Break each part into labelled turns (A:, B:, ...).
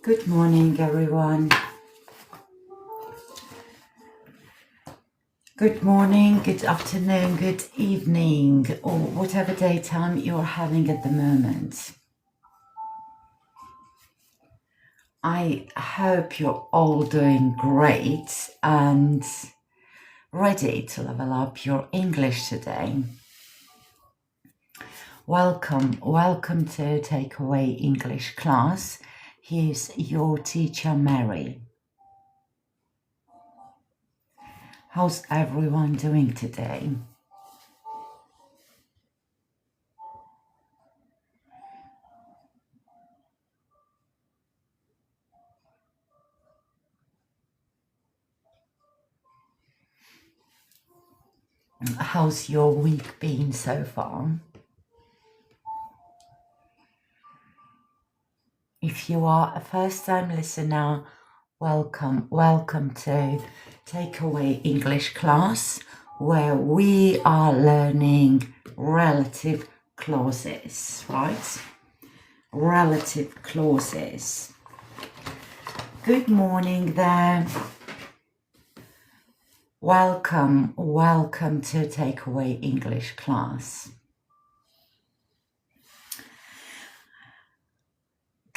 A: Good morning, everyone. Good morning, good afternoon, good evening, or whatever daytime you're having at the moment. I hope you're all doing great and ready to level up your English today. Welcome to Takeaway English class. Here's your teacher, Mary. How's everyone doing today? How's your week been so far? If you are a first-time listener, welcome to Takeaway English class, where we are learning relative clauses, right? Relative clauses. Good morning there. Welcome to Takeaway English class.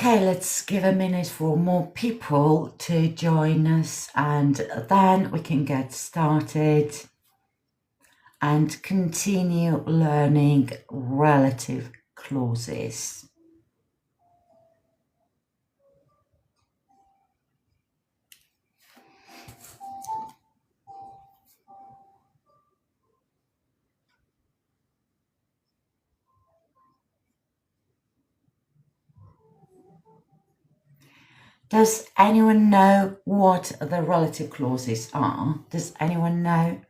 A: Okay, let's give a minute for more people to join us, and then we can get started and continue learning relative clauses. Does anyone know what the relative clauses are? Does anyone know?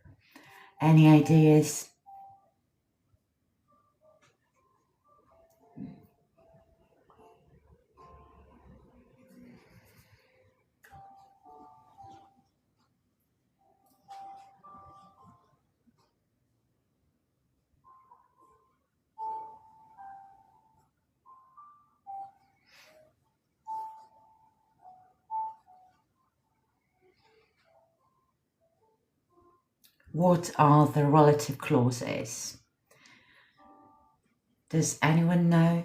A: Any ideas? What are the relative clauses? Does anyone know?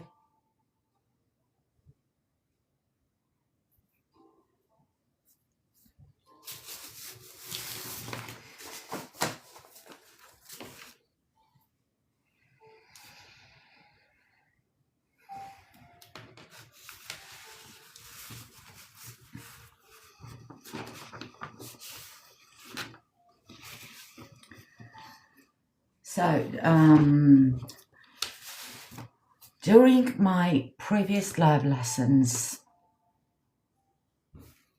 A: So, during my previous live lessons,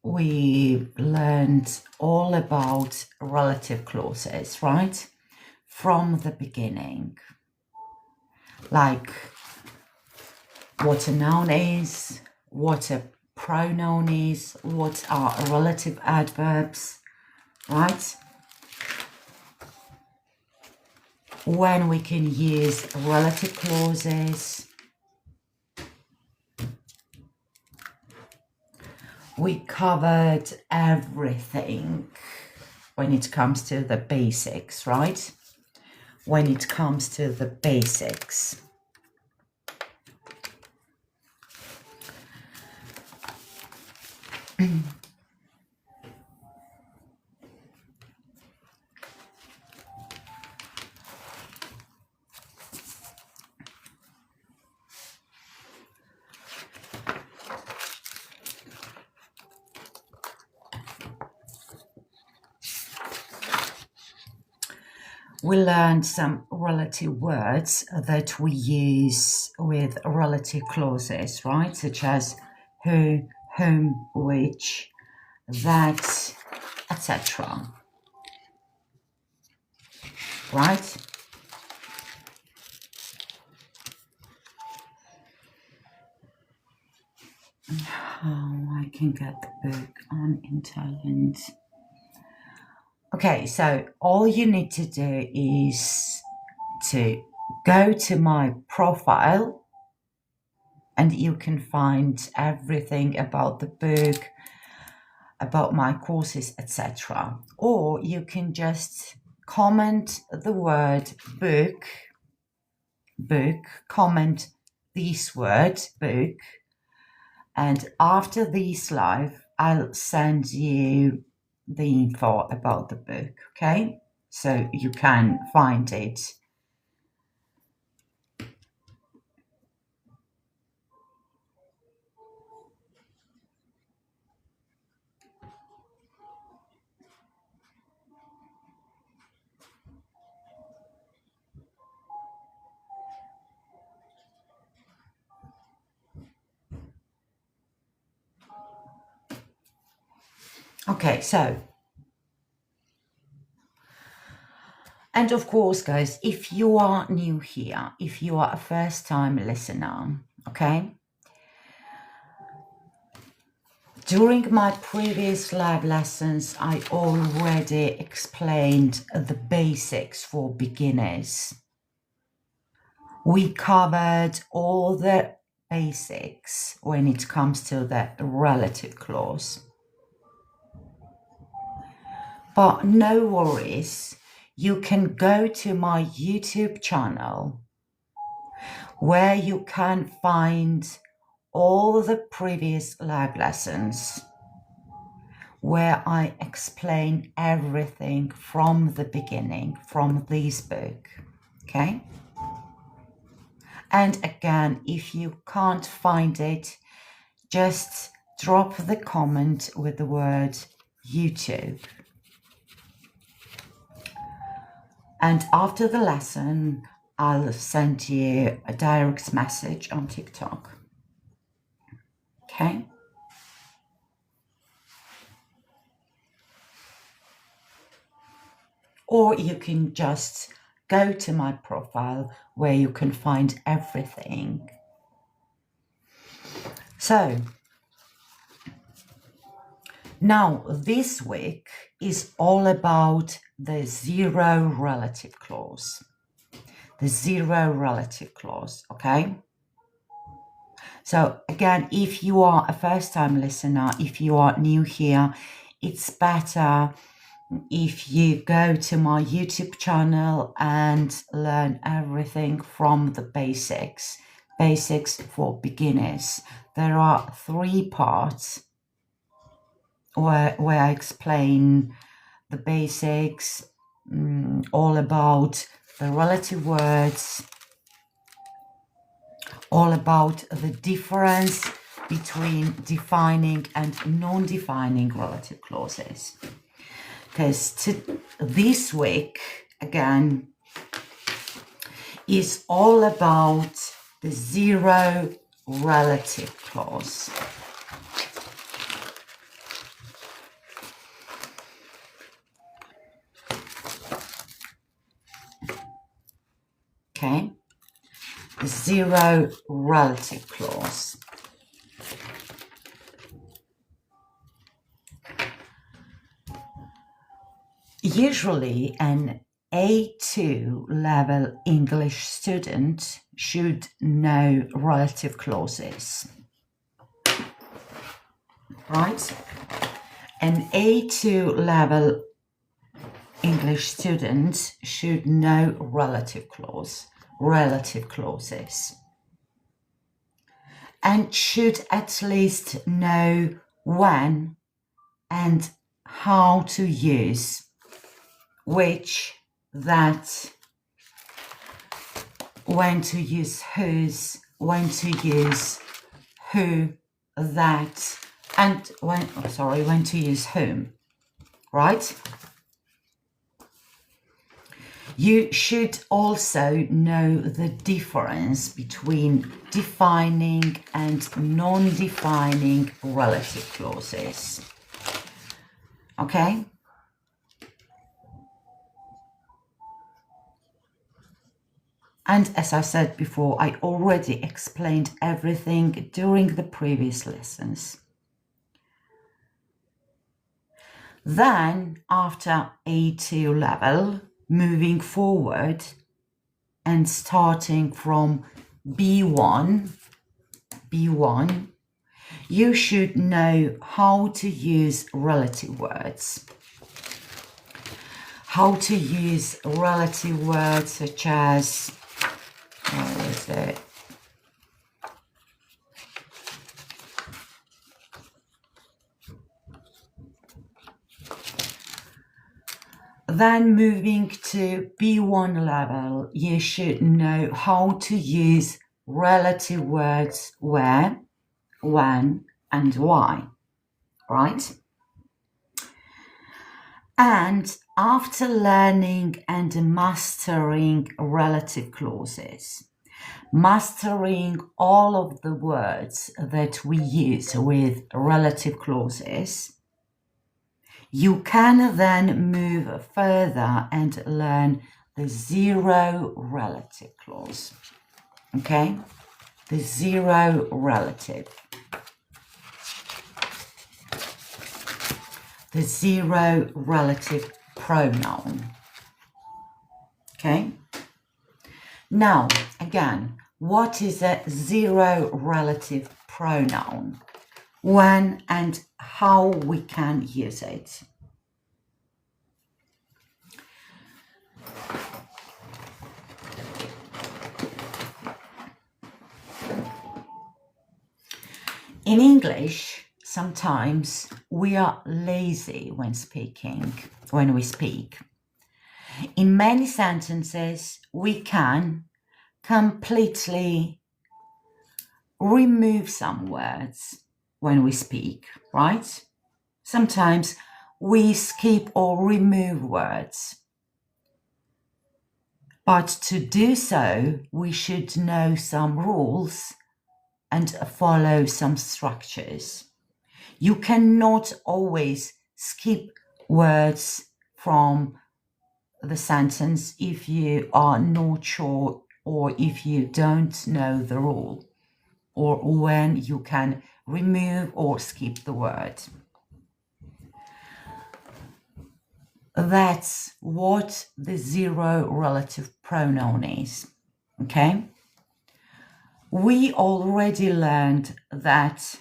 A: we learned all about relative clauses, right? From the beginning. Like what a noun is, what a pronoun is, what are relative adverbs, right? When we can use relative clauses. We covered everything when it comes to the basics, right? When it comes to the basics. We learned some relative words that we use with relative clauses, right? Such as who, whom, which, that, etc. Right? How I can get the book on intelligence. Okay, so all you need to do is to go to my profile and you can find everything about the book, about my courses, etc. Or you can just comment the word book, comment this word, book, and after this live, I'll send you the info about the book, okay? So you can find it. Okay, so, and of course, guys, if you are new here, if you are a first-time listener, okay, during my previous live lessons, I already explained the basics for beginners. We covered all the basics when it comes to the relative clause. But no worries, you can go to my YouTube channel where you can find all the previous live lessons where I explain everything from the beginning, from this book, okay? And again, if you can't find it, just drop the comment with the word YouTube. And after the lesson, I'll send you a direct message on TikTok. Okay? Or you can just go to my profile where you can find everything. So, now this week is all about the zero relative clause. The zero relative clause, okay? So again, if you are a first-time listener, if you are new here, it's better if you go to my YouTube channel and learn everything from the basics. Basics for beginners. There are 3 parts where I explain the basics, all about the relative words, all about the difference between defining and non-defining relative clauses. Because this week, again, is all about the zero relative clause. Okay, the zero relative clause. Usually an A2 level English student should know relative clauses, right? An A2 level English student should know relative clauses, and should at least know when and how to use which, that, when to use whose, when to use who, that, and when to use whom, right? You should also know the difference between defining and non-defining relative clauses. Okay? And as I said before, I already explained everything during the previous lessons. Then, after A2 level, moving forward and starting from B1, you should know how to use relative words. How to use relative words such as, where is it? Then moving to B1 level, you should know how to use relative words where, when, and why, right? And after learning and mastering relative clauses, mastering all of the words that we use with relative clauses, you can then move further and learn the zero relative clause. Okay? The zero relative. The zero relative pronoun. Okay? Now, again, what is a zero relative pronoun? When and how we can use it. In English, sometimes we are lazy when we speak. In many sentences, we can completely remove some words when we speak, right? Sometimes we skip or remove words. But to do so, we should know some rules and follow some structures. You cannot always skip words from the sentence if you are not sure or if you don't know the rule, or when you can remove or skip the word. That's what the zero relative pronoun is, okay? We already learned that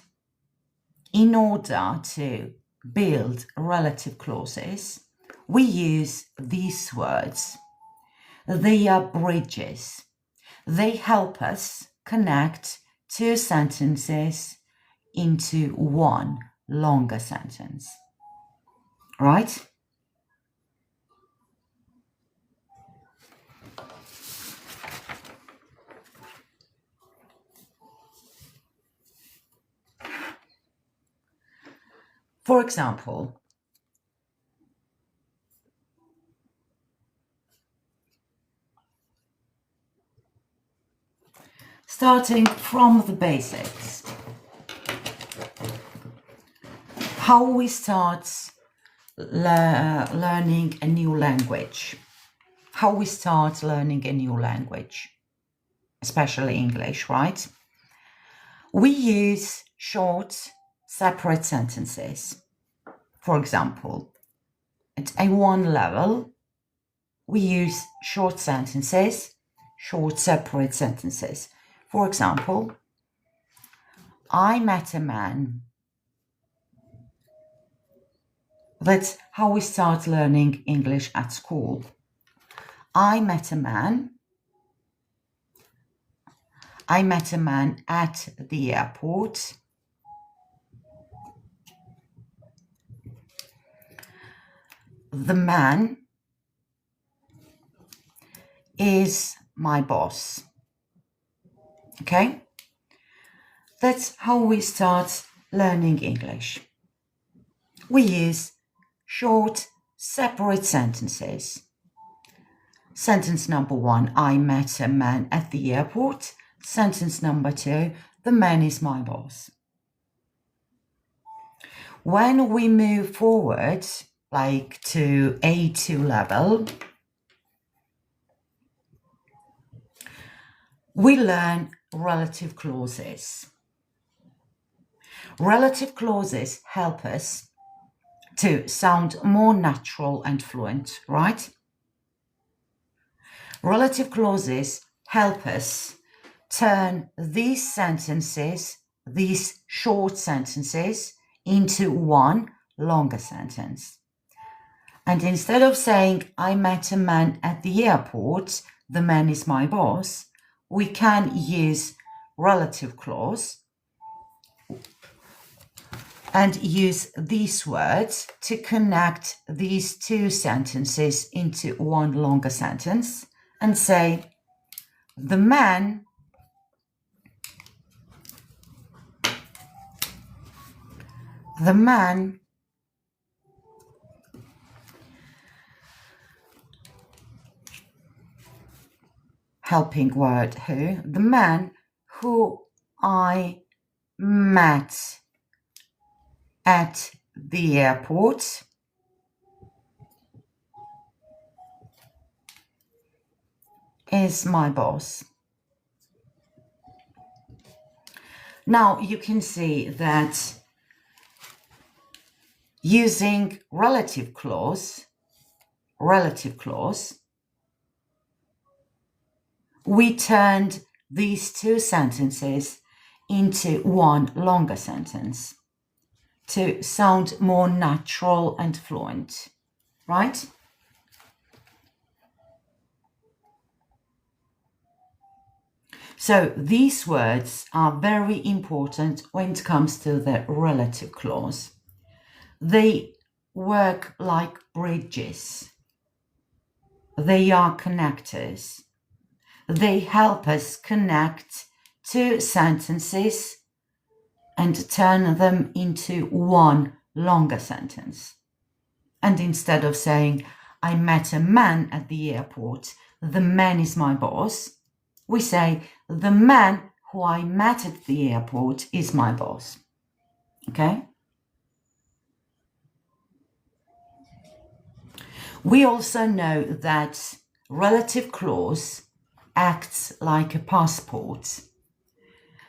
A: in order to build relative clauses, we use these words. They are bridges. They help us connect two sentences into one longer sentence, right? For example, Starting from the basics. How we start learning a new language. How we start learning a new language, especially English, right? We use short, separate sentences. For example, at A1 level, we use short sentences, short, separate sentences. For example, I met a man. That's how we start learning English at school. I met a man. I met a man at the airport. The man is my boss. Okay? That's how we start learning English. We use short, separate sentences. Sentence number 1, I met a man at the airport. Sentence number 2, the man is my boss. When we move forward, like to A2 level, we learn relative clauses. Relative clauses help us to sound more natural and fluent, right? Relative clauses help us turn these sentences, these short sentences, into one longer sentence. And instead of saying, I met a man at the airport, the man is my boss, we can use relative clause and use these words to connect these two sentences into one longer sentence and say, the man helping word who, the man who I met at the airport is my boss. Now you can see that using relative clause, we turned these two sentences into one longer sentence to sound more natural and fluent, right? So these words are very important when it comes to the relative clause. They work like bridges. They are connectors. They help us connect two sentences and turn them into one longer sentence. And instead of saying, I met a man at the airport, the man is my boss, we say, the man who I met at the airport is my boss. Okay? We also know that relative clause acts like a passport,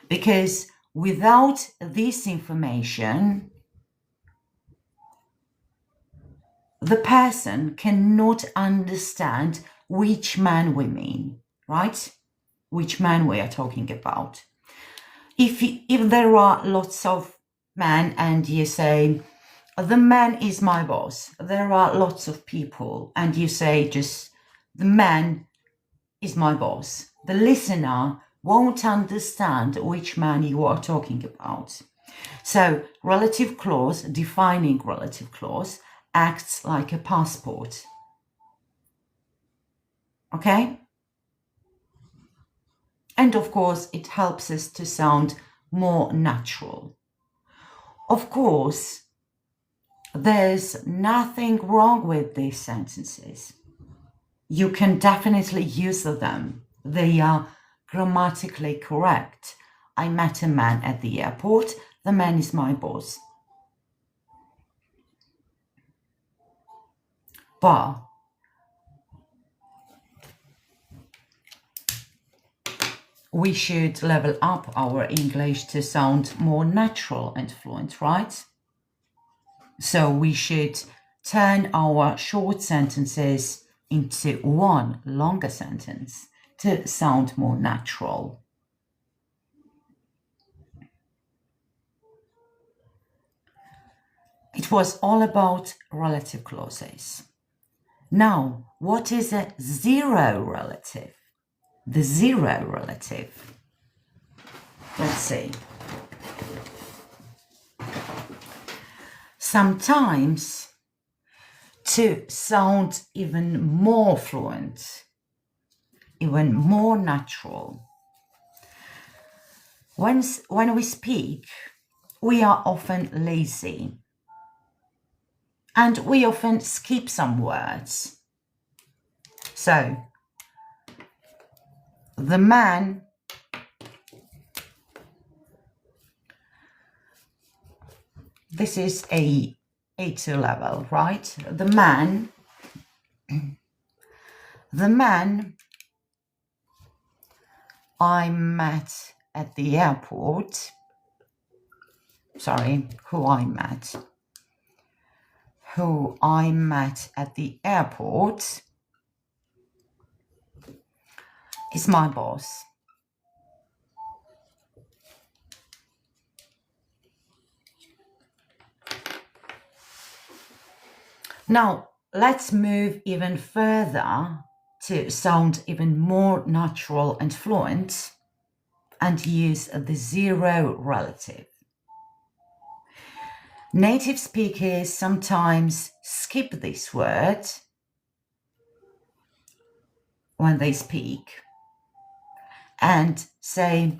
A: because without this information, the person cannot understand which man we mean, right? Which man we are talking about. If there are lots of men and you say, the man is my boss, there are lots of people and you say just, the man is my boss, the listener won't understand which man you are talking about. So relative clause, defining relative clause, acts like a passport. Okay? And of course, it helps us to sound more natural. Of course, there's nothing wrong with these sentences. You can definitely use them. They are grammatically correct. I met a man at the airport. The man is my boss. But we should level up our English to sound more natural and fluent, right? So we should turn our short sentences into one longer sentence to sound more natural. It was all about relative clauses. Now, what is a zero relative? The zero relative. Let's see. Sometimes, to sound even more fluent, even more natural, when we speak, we are often lazy. And we often skip some words. So, the man this is a A2 level, right? The man I met at the airport, who I met at the airport is my boss. Now, let's move even further to sound even more natural and fluent and use the zero relative. Native speakers sometimes skip this word when they speak and say,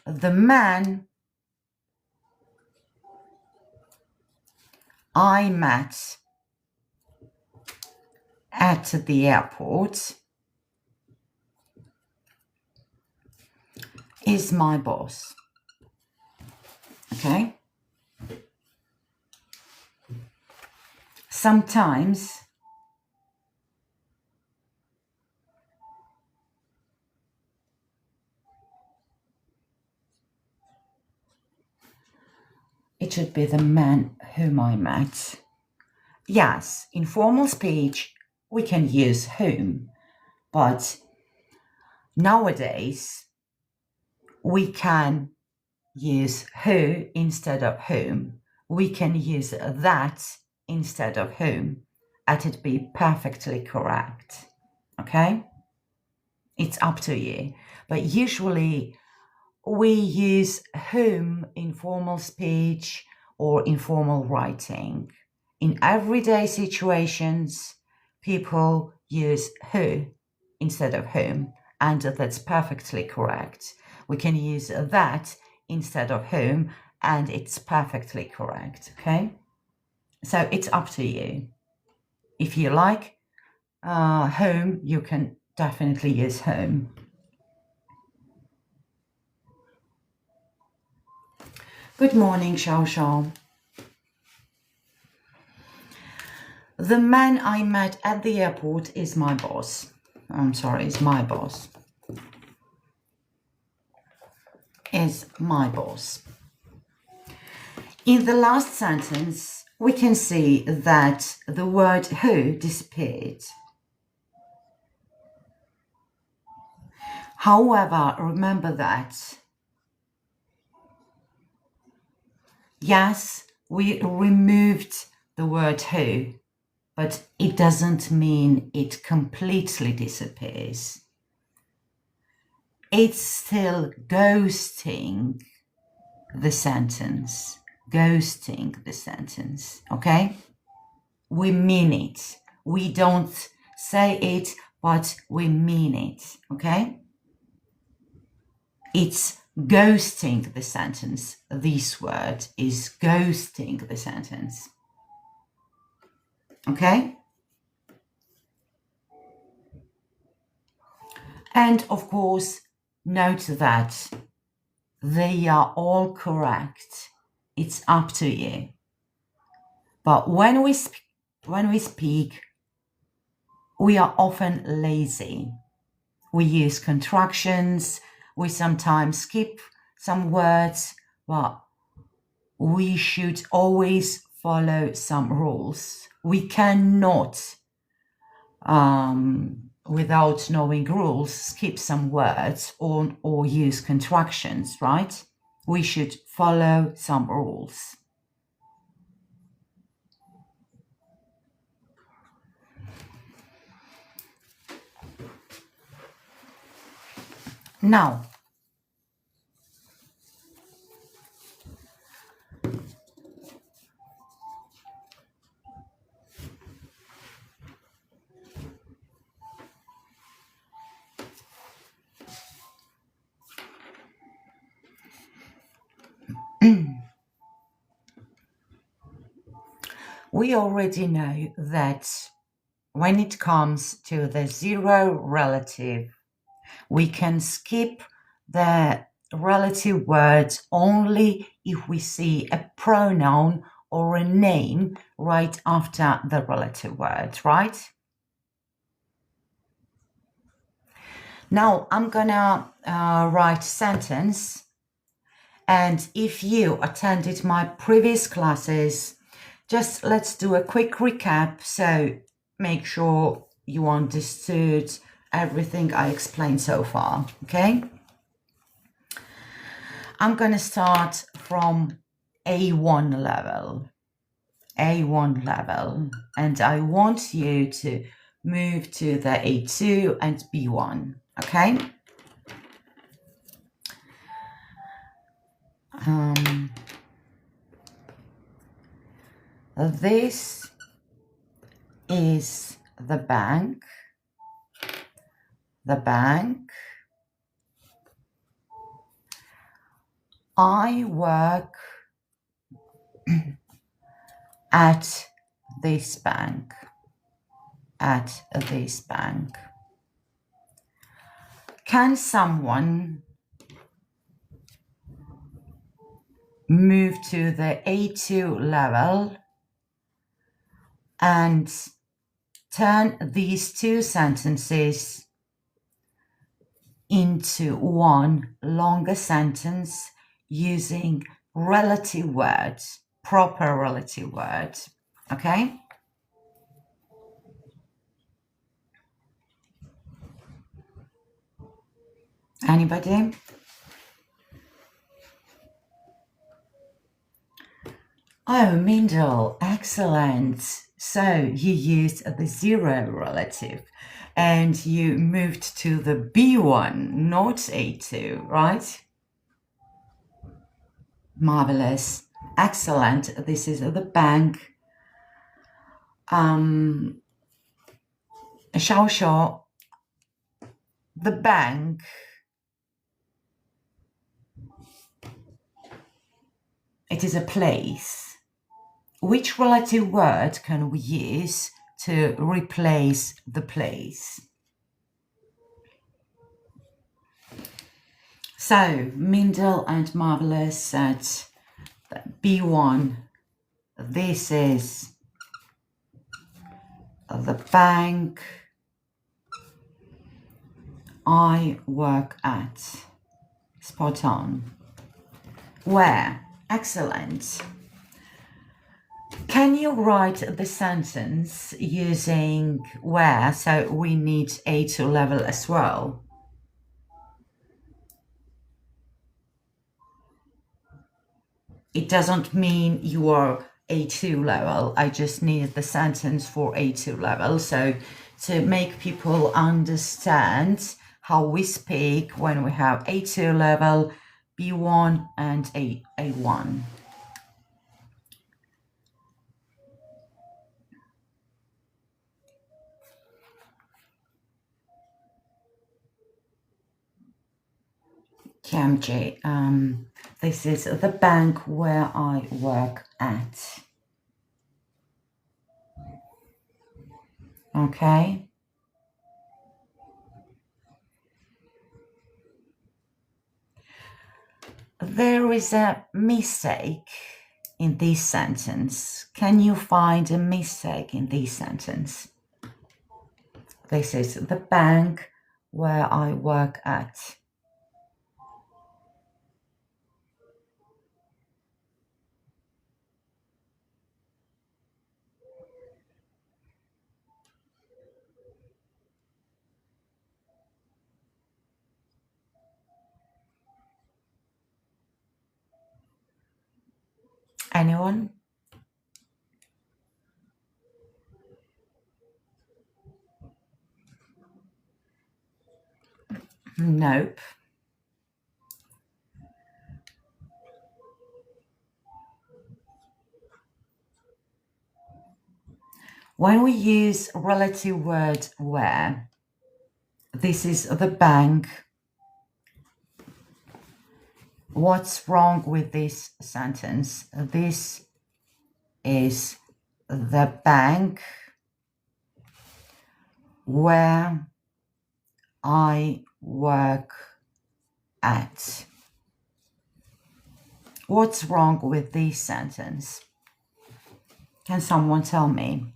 A: the man I met at the airport is my boss. Okay? Sometimes it should be the man whom I met. Yes, in formal speech, we can use whom, but nowadays we can use who instead of whom. We can use that instead of whom, and it be perfectly correct. Okay? It's up to you. But usually we use whom in formal speech or informal writing. In everyday situations, people use who instead of whom, and that's perfectly correct. We can use that instead of whom, and it's perfectly correct, okay? So it's up to you. If you like whom, you can definitely use whom. Good morning, Xiao Xiao. The man I met at the airport is my boss. Is my boss. Is my boss. In the last sentence, we can see that the word who disappeared. However, remember that, yes, we removed the word who, but it doesn't mean it completely disappears. It's still ghosting the sentence. Okay? We mean it. We don't say it, but we mean it, okay? It's ghosting the sentence. This word is ghosting the sentence. Okay? And of course, note that they are all correct. It's up to you. But when we speak, we are often lazy. We use contractions. We sometimes skip some words, but we should always follow some rules. We cannot, without knowing rules, skip some words or use contractions, right? We should follow some rules. Now, we already know that when it comes to the zero relative, we can skip the relative words only if we see a pronoun or a name right after the relative word, right? Now I'm gonna write sentence, and if you attended my previous classes, just let's do a quick recap, so make sure you understood everything I explained so far, okay? I'm going to start from A1 level, and I want you to move to the A2 and B1, okay? This is the bank. I work at this bank. Can someone move to the A2 level and turn these two sentences into one longer sentence using relative words, proper relative words, okay? Anybody? Oh, Mindel, excellent. So you used the zero relative and you moved to the B1, not A2, right? Marvelous. Excellent. This is the bank. 小小 the bank it is a place. Which relative word can we use to replace the place? So Mindel and Marvelous said that B1, this is the bank I work at. Spot on. Where? Excellent. Can you write the sentence using where? So we need A2 level as well. It doesn't mean you are A2 level. I just need the sentence for A2 level. So to make people understand how we speak when we have A2 level, B1 and A1. KMJ, this is the bank where I work at. Okay. There is a mistake in this sentence. Can you find a mistake in this sentence? This is the bank where I work at. Anyone? Nope. When we use relative word where, this is the bank. What's wrong with this sentence? This is the bank where I work at. What's wrong with this sentence? Can someone tell me?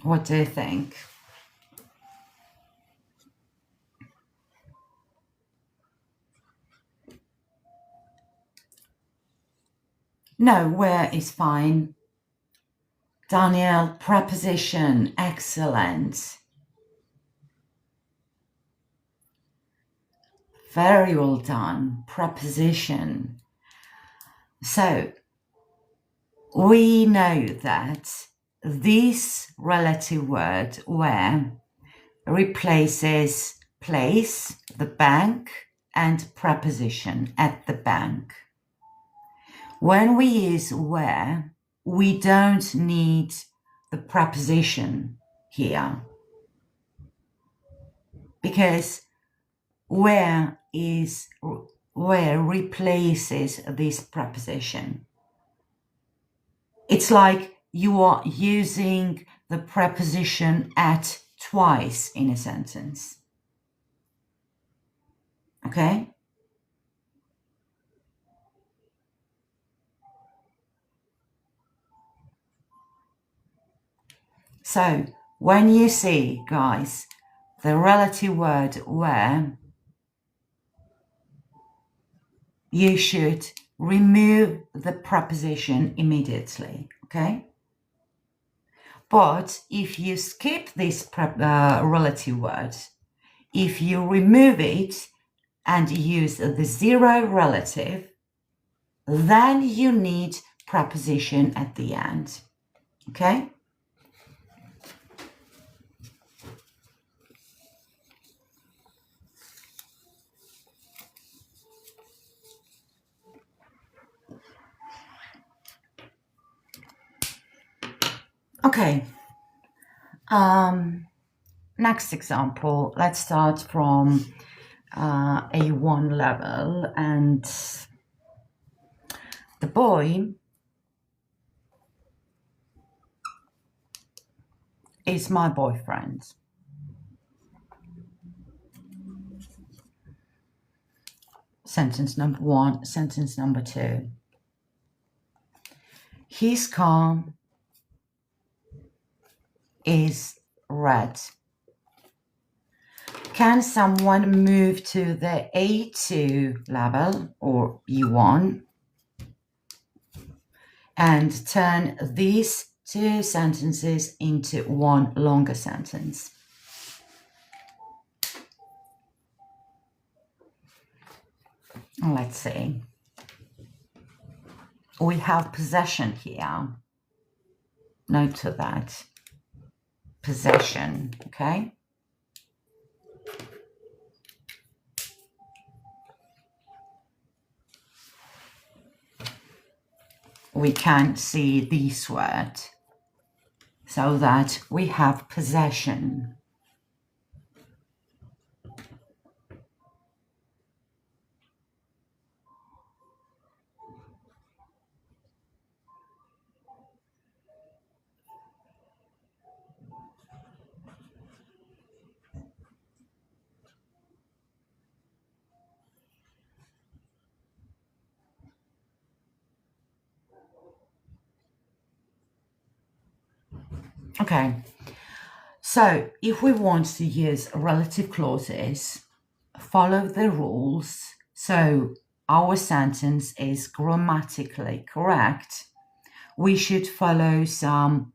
A: What do you think? No, where is fine. Daniel, preposition, excellent. Very well done, preposition. So, we know that this relative word where replaces place, the bank, and preposition at the bank. When we use where, we don't need the preposition here because where replaces this preposition. It's like you are using the preposition at twice in a sentence. Okay? So when you see, guys, the relative word where, you should remove the preposition immediately, okay? But if you skip this relative word, if you remove it and use the zero relative, then you need preposition at the end, okay? Okay. Next example, let's start from A1 level, and the boy is my boyfriend. Sentence number 1, sentence number 2. His car is red. Can someone move to the A2 level or B1 and turn these two sentences into one longer sentence? Let's see. We have possession here. Note to that. Possession, okay? we can see this word, so that we have possession. Okay, so if we want to use relative clauses, follow the rules. So our sentence is grammatically correct. We should follow some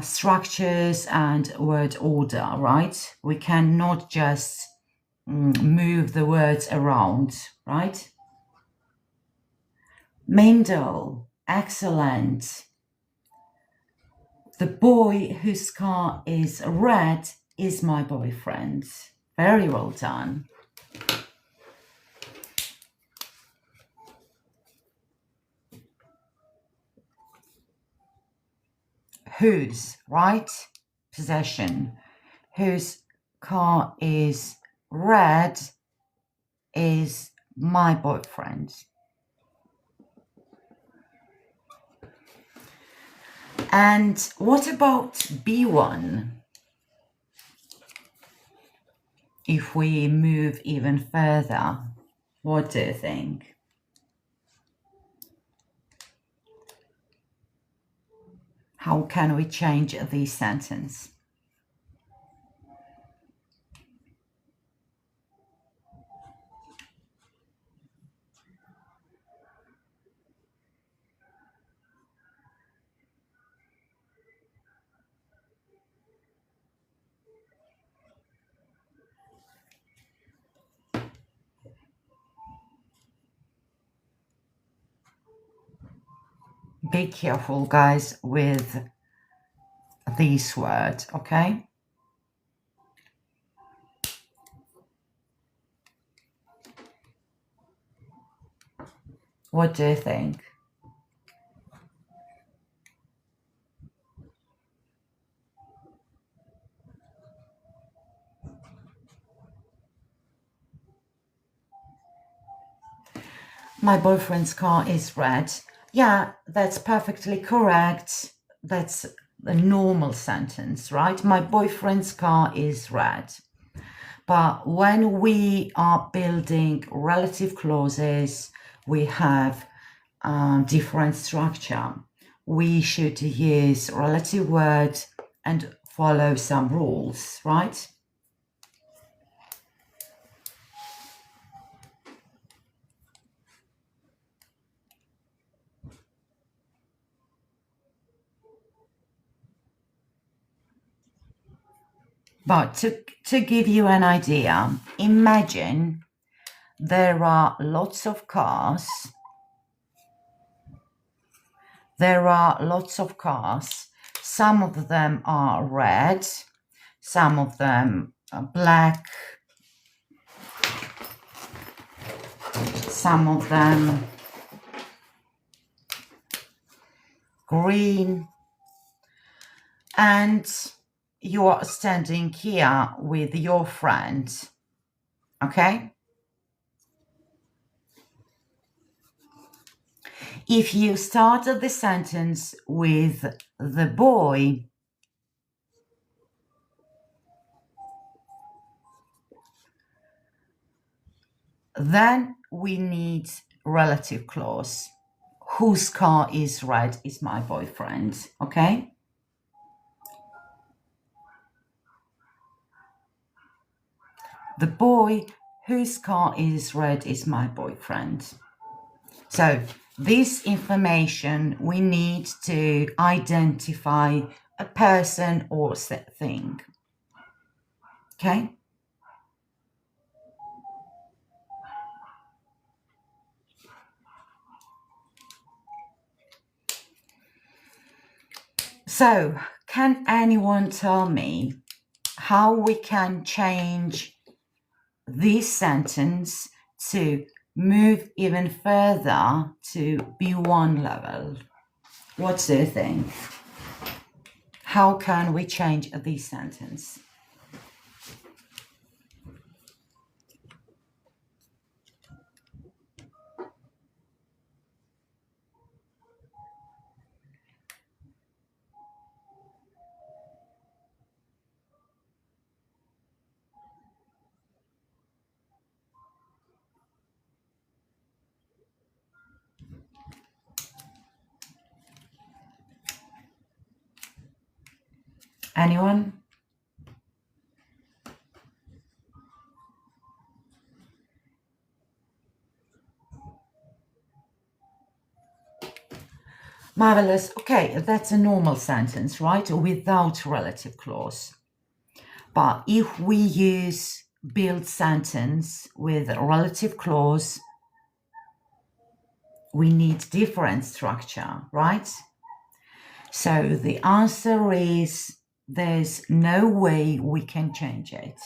A: structures and word order, right? We cannot just move the words around, right? Mendel, excellent. The boy whose car is red is my boyfriend. Very well done. Whose, right? Possession. Whose car is red is my boyfriend. And what about B1? If we move even further, what do you think? How can we change this sentence? Be careful, guys, with this word, okay? What do you think? My boyfriend's car is red. Yeah, that's perfectly correct. That's a normal sentence, right? My boyfriend's car is red. But when we are building relative clauses, we have different structure. We should use relative words and follow some rules, right? But to give you an idea, imagine there are lots of cars. There are lots of cars. Some of them are red, some of them are black, some of them green, and you are standing here with your friend, okay? If you started the sentence with the boy, then we need relative clause. Whose car is red is my boyfriend, okay? The boy whose car is red is my boyfriend. So this information, we need to identify a person or thing, okay? So can anyone tell me how we can change this sentence to move even further to B1 level? What do you think? How can we change this sentence? Anyone? Marvelous. Okay, that's a normal sentence, right? Without relative clause. But if we use build sentence with a relative clause, we need different structure, right? So the answer is there's no way we can change it.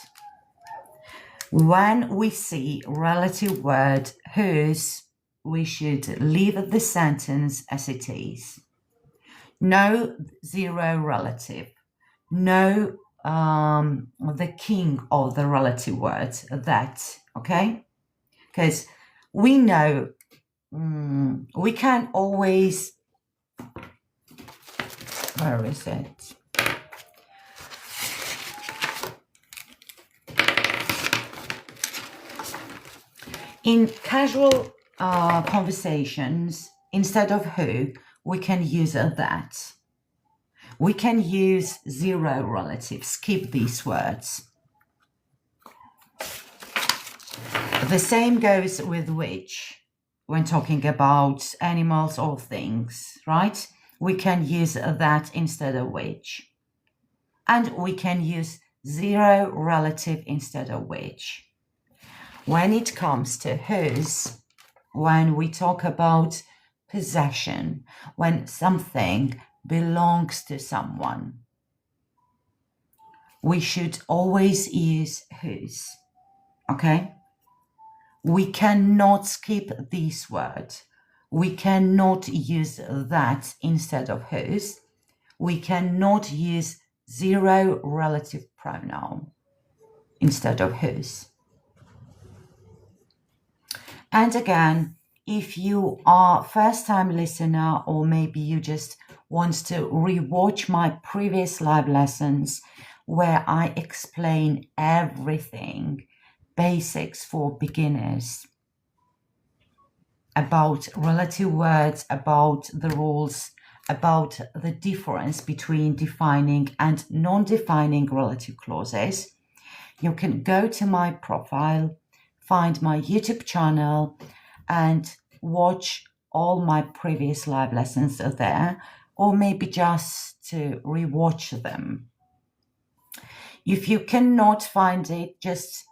A: When we see relative word whose, we should leave the sentence as it is. No zero relative. No the king of the relative word, that, okay? Because we know we can always, where is it? In casual conversations, instead of who, we can use a that. We can use zero relative, skip these words. The same goes with which, when talking about animals or things, right? We can use that instead of which. And we can use zero relative instead of which. When it comes to whose, when we talk about possession, when something belongs to someone, we should always use whose, okay? We cannot skip this word. We cannot use that instead of whose. We cannot use zero relative pronoun instead of whose. And again, if you are first-time listener, or maybe you just want to rewatch my previous live lessons where I explain everything, basics for beginners, about relative words, about the rules, about the difference between defining and non-defining relative clauses, you can go to my profile, find my YouTube channel, and watch all my previous live lessons are there, or maybe just to rewatch them. If you cannot find it, just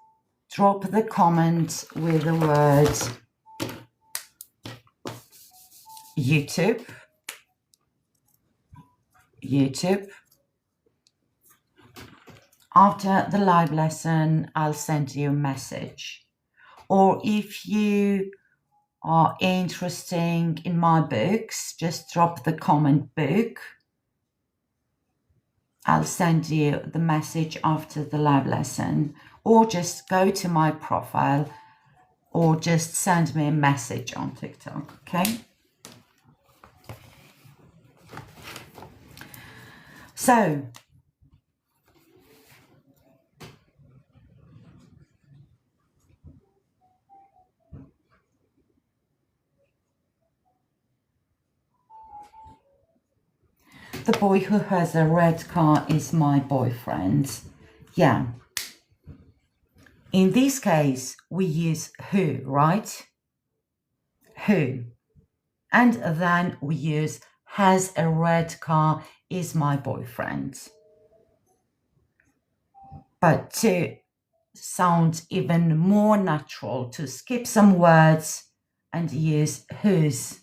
A: drop the comment with the word YouTube. After the live lesson, I'll send you a message. Or if you are interested in my books, just drop the comment book. I'll send you the message after the live lesson, or just go to my profile, or just send me a message on TikTok, okay? So, the boy who has a red car is my boyfriend. Yeah. In this case, we use who, right? Who. And then we use has a red car is my boyfriend. But to sound even more natural, to skip some words and use whose.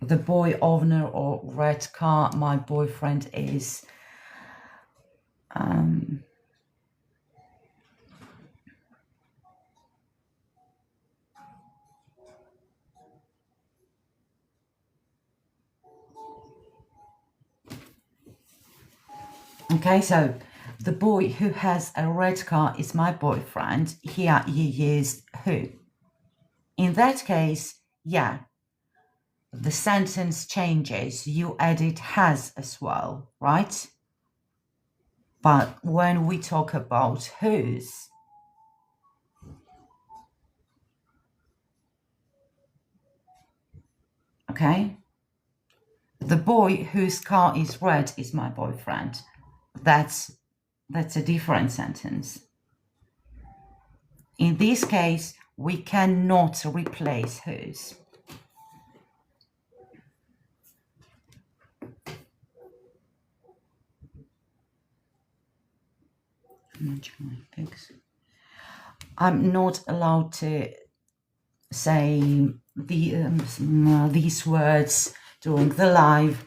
A: The boy owner or red car, my boyfriend is. Okay, so the boy who has a red car is my boyfriend. Here you used who. In that case, yeah, the sentence changes. You edit has as well, right? But when we talk about whose, okay, the boy whose car is red is my boyfriend. That's a different sentence. In this case, we cannot replace whose. I'm not allowed to say these words during the live.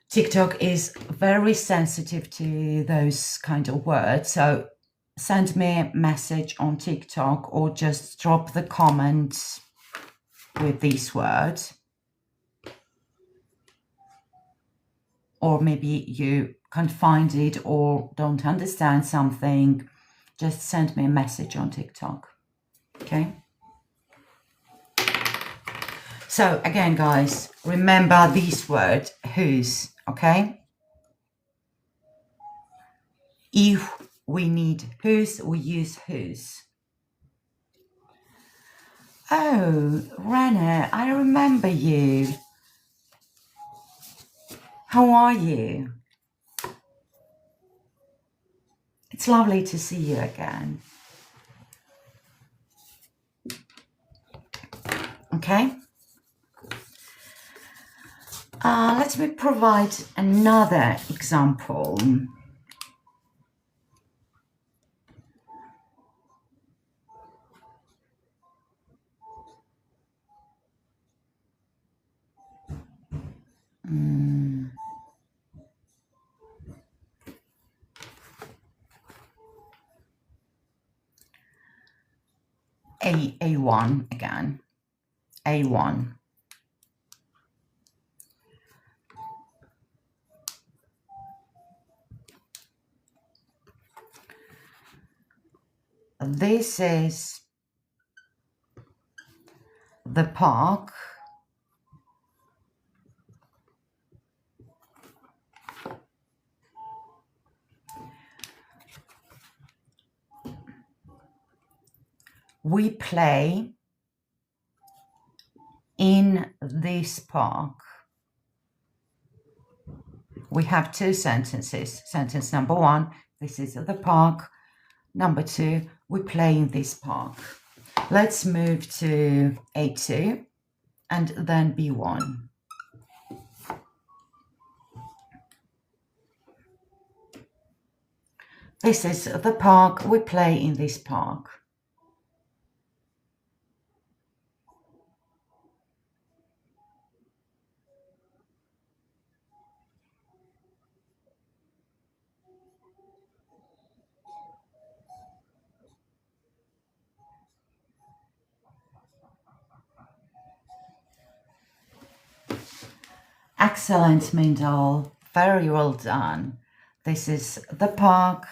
A: TikTok is very sensitive to those kind of words, so send me a message on TikTok or just drop the comments with these words. Or maybe you can't find it or don't understand something, just send me a message on TikTok. Okay? So again, guys, remember this word, whose, okay? If we need whose, we use whose. Oh, Rana, I remember you. How are you? It's lovely to see you again. Okay? Let me provide another example. A1 again. A1. This is the park. We play in this park. We have two sentences. Sentence number one, this is the park. Number two, we play in this park. Let's move to A2 and then B1. This is the park. We play in this park. Excellent, Mindal. Very well done. This is the park.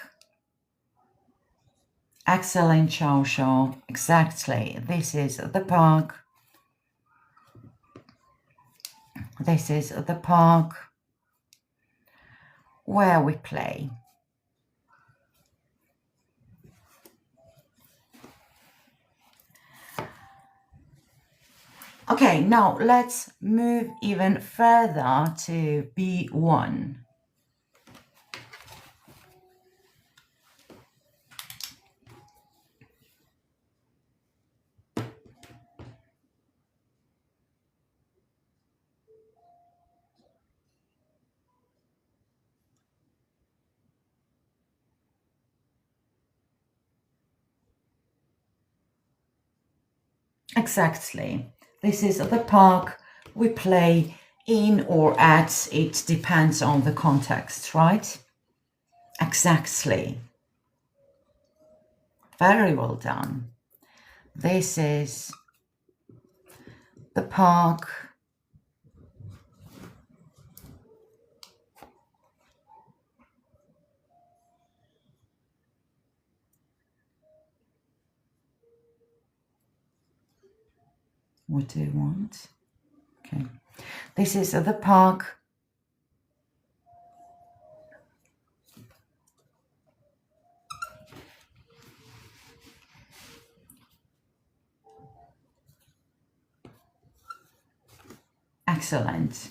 A: Excellent, Shao Shao. Exactly. This is the park. This is the park where we play. Okay, now let's move even further to B1. Exactly. This is the park we play in or at. It depends on the context, right? Exactly. Very well done. This is the park What do you want? Okay. This is the park. Excellent.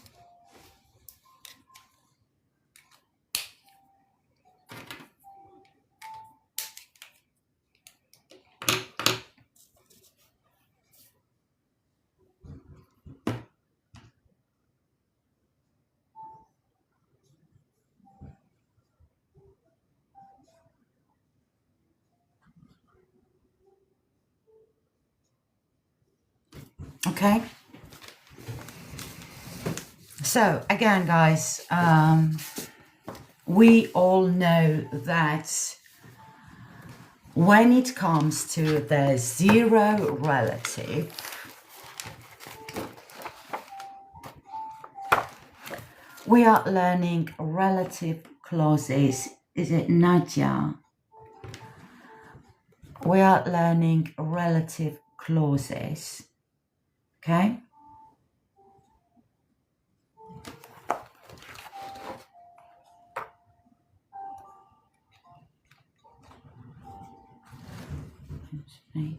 A: Okay. So again, guys, we all know that when it comes to the zero relative, we are learning relative clauses. Is it Nadia? We are learning relative clauses. Okay. Right.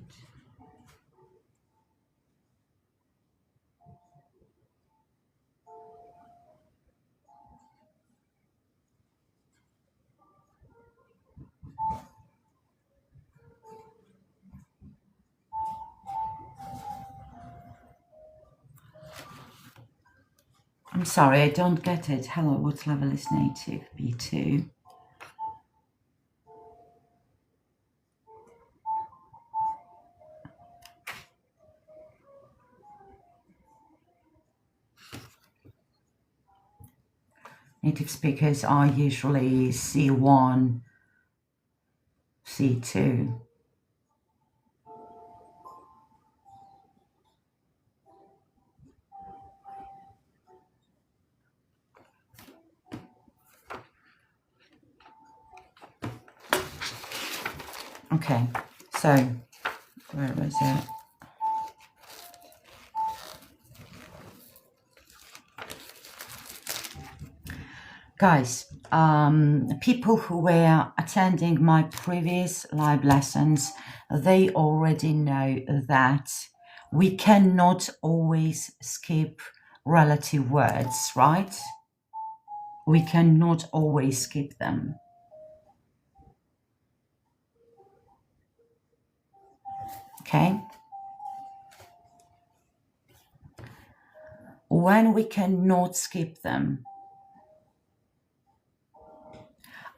A: I'm sorry, I don't get it. Hello, what level is native? B2. Native speakers are usually C1, C2. Okay, so where was it? Guys, people who were attending my previous live lessons, they already know that we cannot always skip relative words, right? We cannot always skip them. Okay? When we cannot skip them,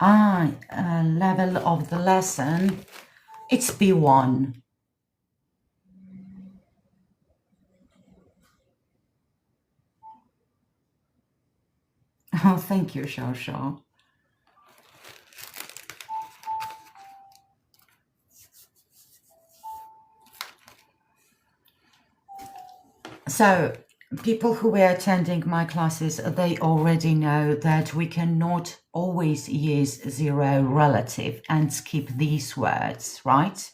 A: level of the lesson, it's B1. Oh, thank you, Xiao Xiao. So, people who were attending my classes, they already know that we cannot always use zero relative and skip these words, right?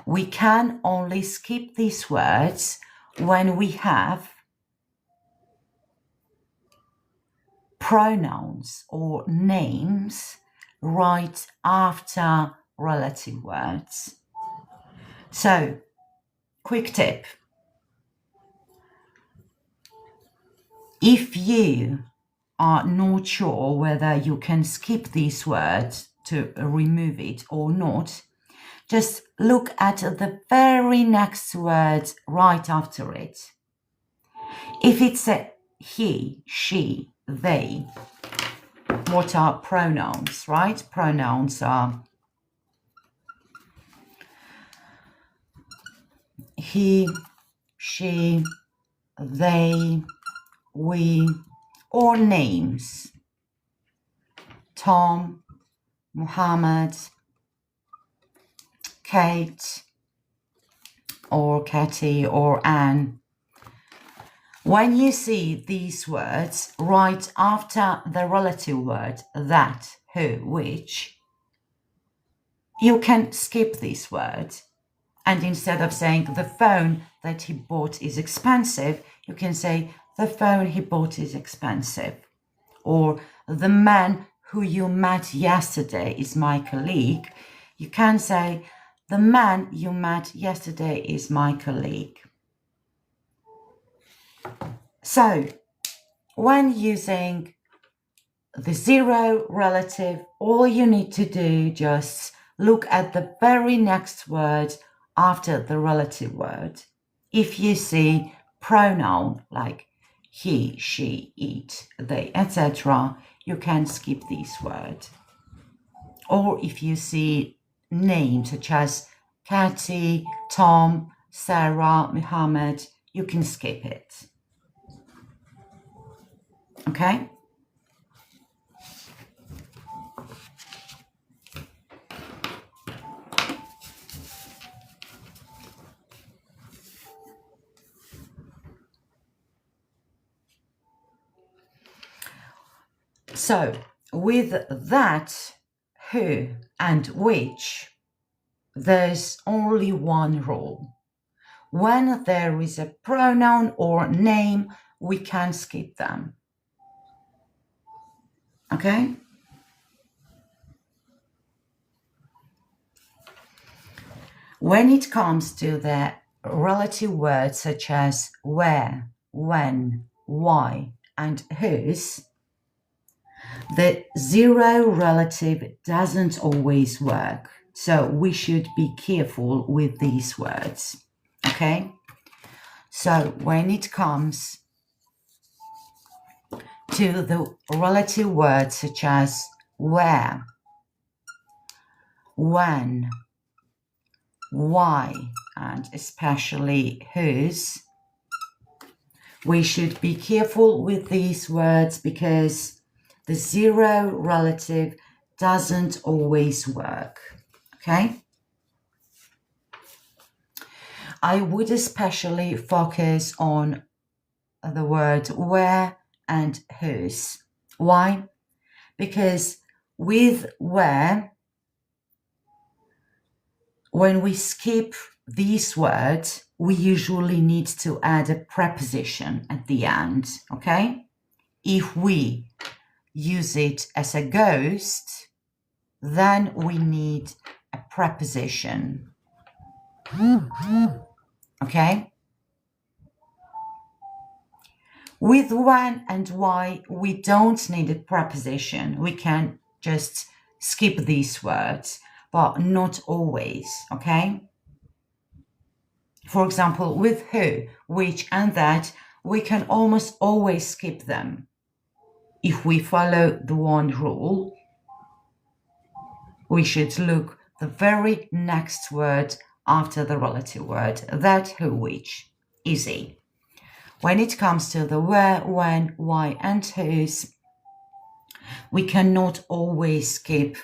A: We can only skip these words when we have pronouns or names right after relative words. So, quick tip. If you are not sure whether you can skip these words to remove it or not, just look at the very next word right after it. If it's a he, she, they, what are pronouns, right? Pronouns are he, she, they, we, or names. Tom, Muhammad, Kate, or Katie, or Anne. When you see these words right after the relative word that, who, which, you can skip this word And instead of saying the phone that he bought is expensive, you can say the phone he bought is expensive. Or the man who you met yesterday is my colleague. You can say the man you met yesterday is my colleague. So when using the zero relative, all you need to do just look at the very next word after the relative word. If you see pronoun like he, she, it, they, etc., you can skip this word. Or if you see names such as Kathy, Tom, Sarah, Muhammad, you can skip it. Okay? So, with that, who, and which, there's only one rule. When there is a pronoun or name, we can skip them. Okay? When it comes to the relative words such as where, when, why, and whose, the zero relative doesn't always work. So we should be careful with these words. Okay? So when it comes to the relative words such as where, when, why, and especially whose, we should be careful with these words because the zero relative doesn't always work. Okay? I would especially focus on the word where and whose. Why? Because with where, when we skip these words, we usually need to add a preposition at the end, okay? If we use it as a ghost, then we need a preposition, okay? With when and why, we don't need a preposition. We can just skip these words, but not always, okay? For example, with who, which, and that, we can almost always skip them. If we follow the one rule, we should look the very next word after the relative word, that, who, which, easy. When it comes to the where, when, why, and whose, we cannot always skip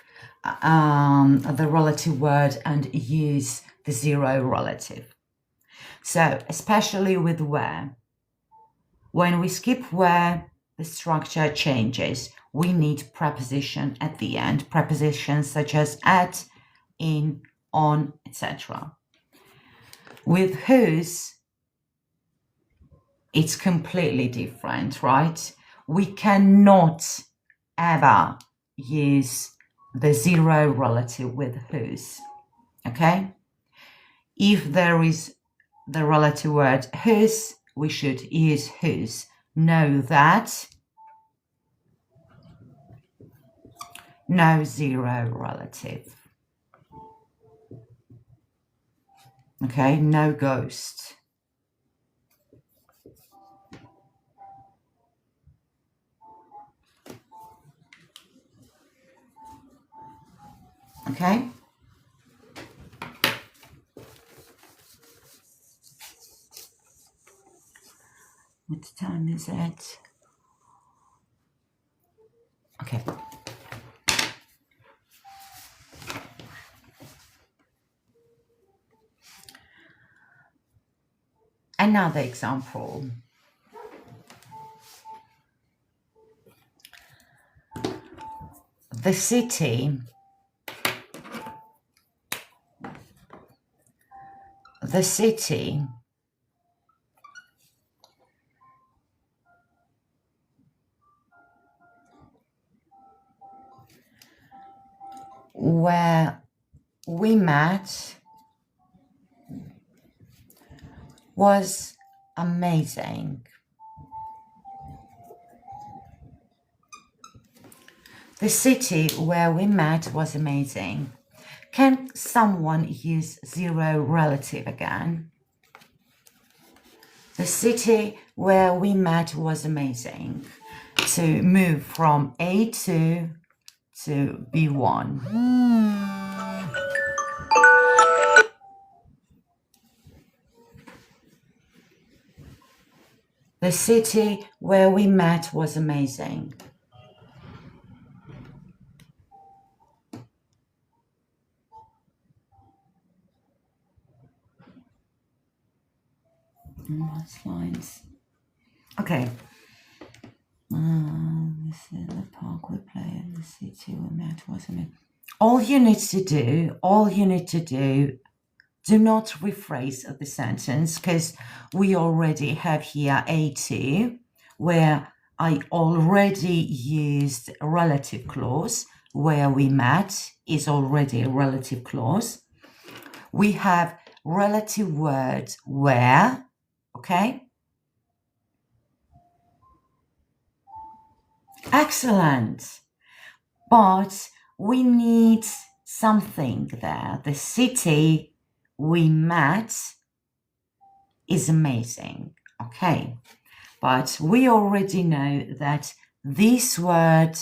A: the relative word and use the zero relative. So, especially with where, when we skip where, the structure changes. We need preposition at the end, prepositions such as at, in, on, etc. With whose, it's completely different, right? We cannot ever use the zero relative with whose, okay? If there is the relative word whose, we should use whose. Know that, no zero relative. Okay, no ghost. Okay? What time is it? Okay. Another example. The city the city where we met was amazing. The city where we met was amazing. Can someone use zero relative again? The city where we met was amazing. To move from A2 to B1. The city where we met was amazing. Last lines. Okay. This is the park we play in. The city we met was amazing. All you need to do, do not rephrase the sentence because we already have here A2 where I already used a relative clause. Where we met is already a relative clause. We have relative words where, okay? Excellent. But we need something there. The city we met is amazing. Okay. But we already know that this word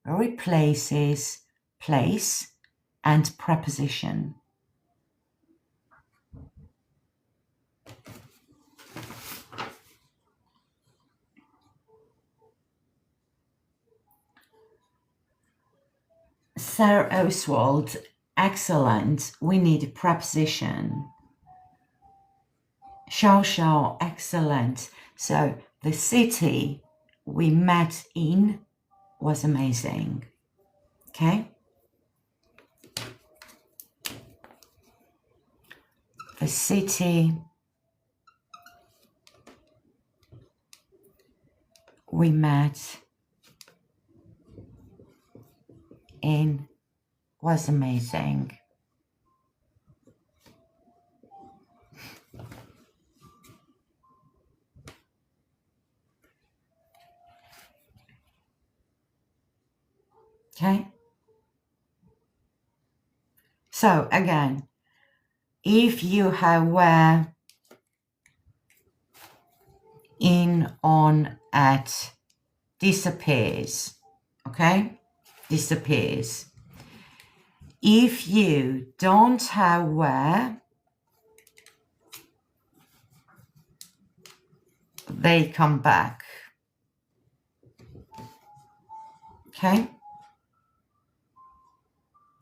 A: replaces place and preposition. Sir Oswald, excellent. We need a preposition. Shao, excellent. So the city we met in was amazing. Okay? The city we met in was amazing. Okay? So again, if you have where, in, on, at, disappears, okay? Disappears. If you don't have where, they come back. Okay?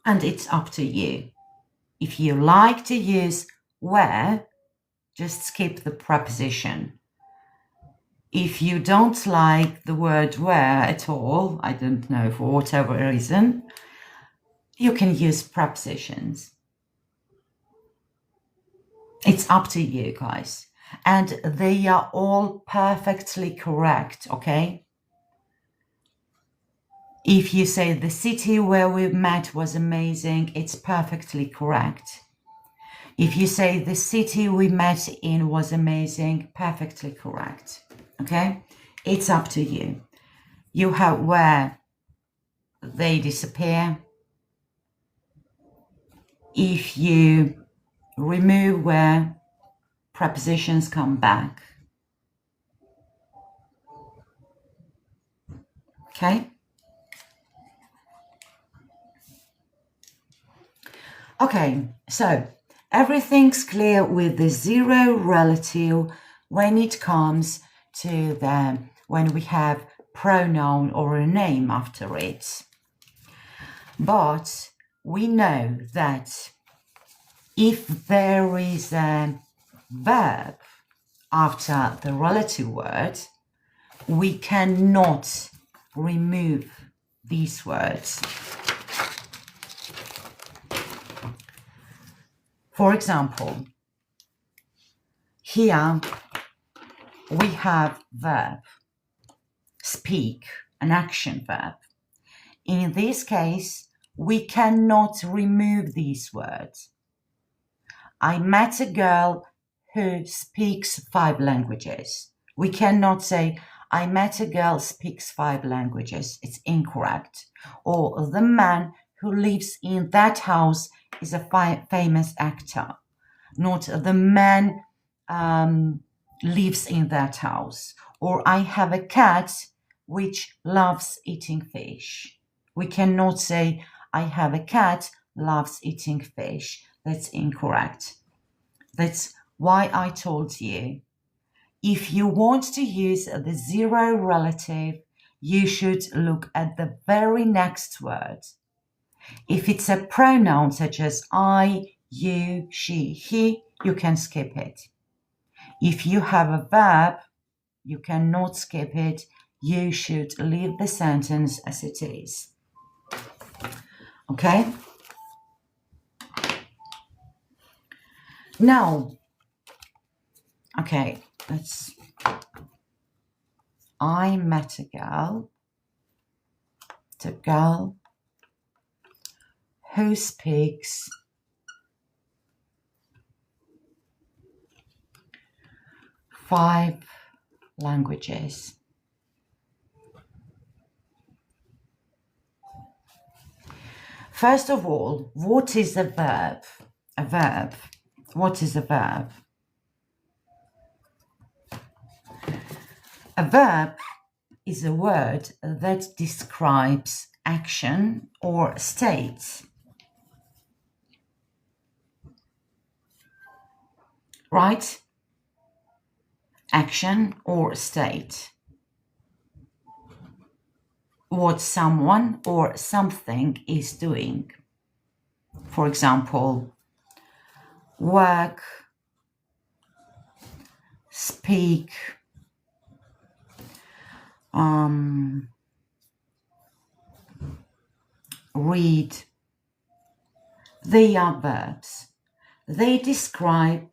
A: And it's up to you. If you like to use where, just skip the preposition. If you don't like the word where at all, I don't know, for whatever reason, you can use prepositions. It's up to you guys. And they are all perfectly correct, okay? If you say the city where we met was amazing, it's perfectly correct. If you say the city we met in was amazing, perfectly correct. Okay? It's up to you. You have where they disappear. If you remove where, prepositions come back. Okay? Okay, so everything's clear with the zero relative when it comes to when we have pronoun or a name after it. But we know that if there is a verb after the relative word, we cannot remove these words. For example, here we have verb, speak, an action verb. In this case, we cannot remove these words. I met a girl who speaks 5 languages. We cannot say, I met a girl who speaks 5 languages. It's incorrect. Or the man who lives in that house is a famous actor. Not the man lives in that house. Or I have a cat which loves eating fish. We cannot say, I have a cat loves eating fish. That's incorrect. That's why I told you, if you want to use the 0 relative, you should look at the very next word. If it's a pronoun such as I, you, she, he, you can skip it. If you have a verb, you cannot skip it. You should leave the sentence as it is. Okay? Now, okay, I met a girl, who speaks 5 languages. First of all, what is a verb? A verb. What is a verb? A verb is a word that describes action or state. Right? Action or state. What someone or something is doing. For example, work, speak, read. They are verbs. They describe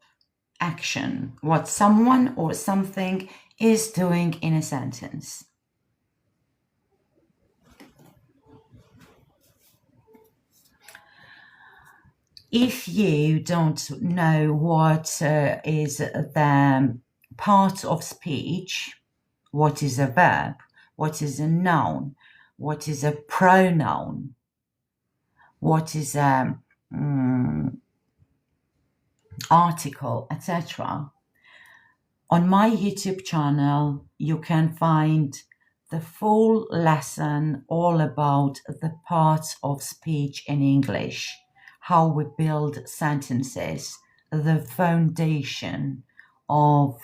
A: action, what someone or something is doing in a sentence. If you don't know what is the part of speech, what is a verb, what is a noun, what is a pronoun, what is a article, etc. On my YouTube channel, you can find the full lesson all about the parts of speech in English, how we build sentences, the foundation of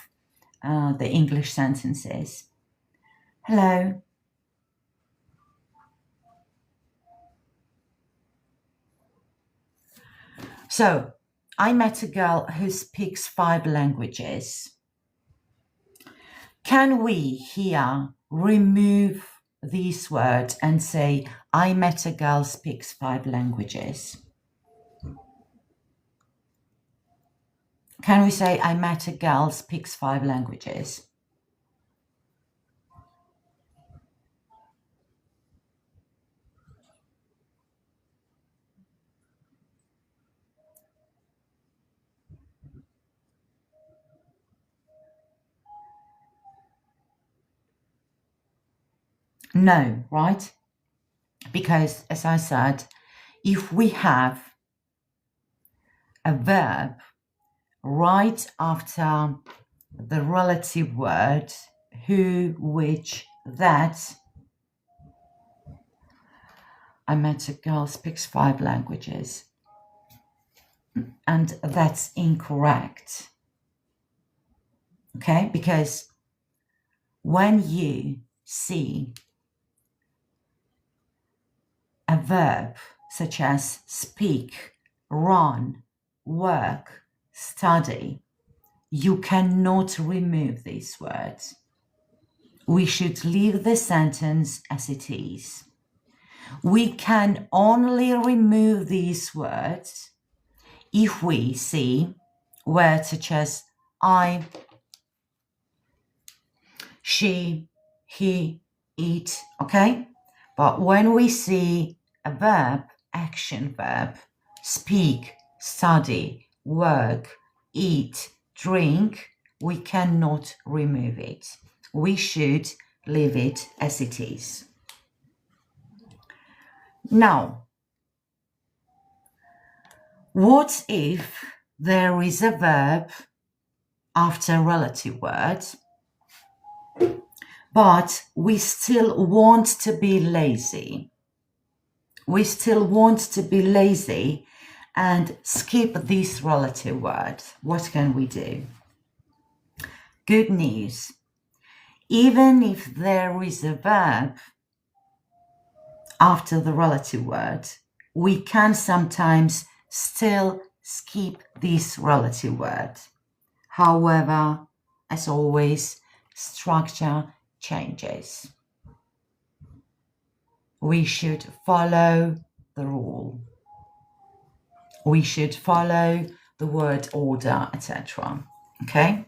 A: the English sentences. Hello. So, I met a girl who speaks 5 languages. Can we here remove these words and say, I met a girl who speaks 5 languages? Can we say, I met a girl who speaks 5 languages? No, right? Because, as I said, if we have a verb right after the relative word, who, which, that, I met a girl who speaks 5 languages. And that's incorrect. Okay? Because when you see a verb such as speak, run, work, study, you cannot remove these words. We should leave the sentence as it is. We can only remove these words if we see words such as I, she, he, it, okay? But when we see a verb, action verb, speak, study, work, eat, drink, we cannot remove it. We should leave it as it is. Now, what if there is a verb after a relative word, but we still want to be lazy? We still want to be lazy and skip this relative word. What can we do? Good news. Even if there is a verb after the relative word, we can sometimes still skip this relative word. However, as always, structure changes. We should follow the rule. We should follow the word order, etc. Okay?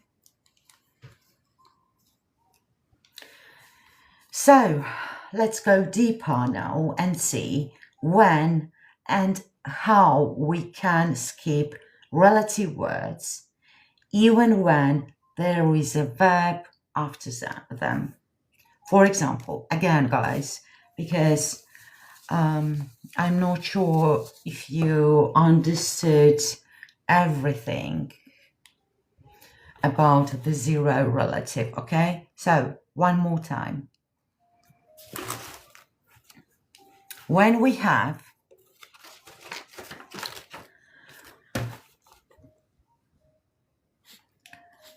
A: So let's go deeper now and see when and how we can skip relative words even when there is a verb after them. For example, again, guys, because I'm not sure if you understood everything about the zero relative, okay? So, one more time. When we have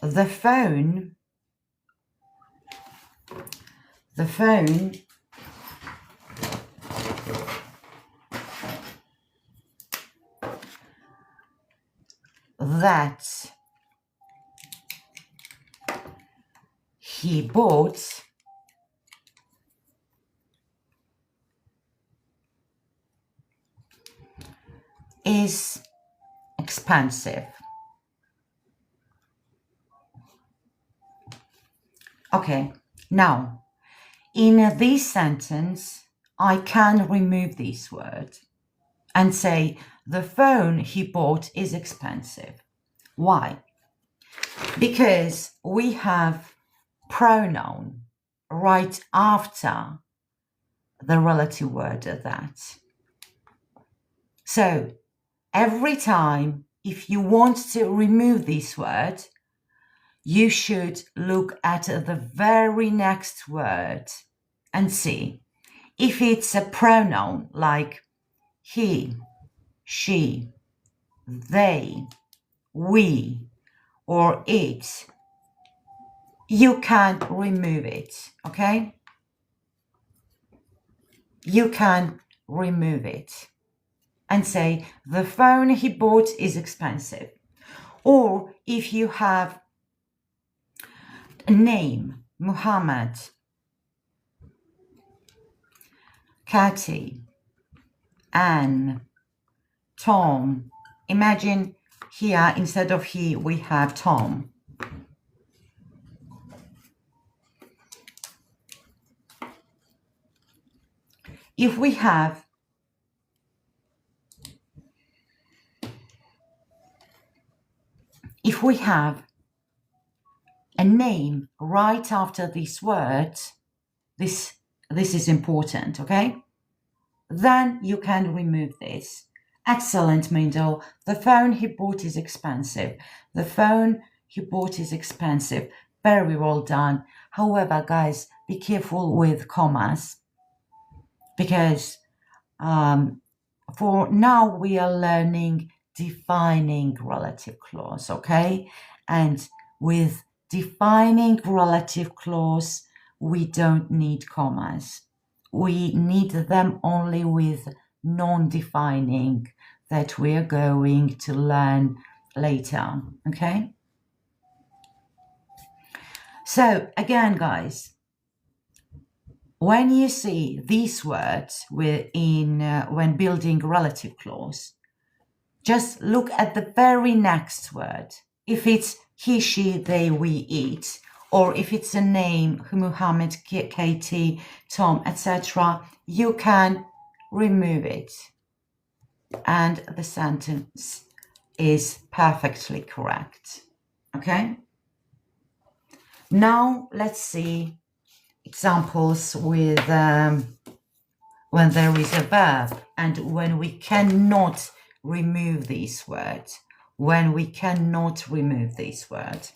A: the phone that he bought is expensive. Okay, now in this sentence, I can remove this word and say the phone he bought is expensive. Why? Because we have pronoun right after the relative word that. So every time if you want to remove this word, you should look at the very next word and see if it's a pronoun like he, she, they, we, or it, you can remove it, okay? You can remove it and say the phone he bought is expensive. Or if you have a name, Muhammad, Katie, Anne, Tom. Imagine here instead of he we have Tom. If we have a name right after this word, this is important, okay? Then you can remove this. Excellent, Mindel. The phone he bought is expensive. The phone he bought is expensive. Very well done. However, guys, be careful with commas because for now we are learning defining relative clause, okay? And with defining relative clause, we don't need commas. We need them only with non-defining that we are going to learn later, okay? So again, guys, when you see these words when building relative clause, just look at the very next word. If it's he, she, they, we, it, or if it's a name, Muhammad, Katie, Tom, etc., you can remove it. And the sentence is perfectly correct. Okay? Now let's see examples with when there is a verb and when we cannot remove these words. When we cannot remove these words.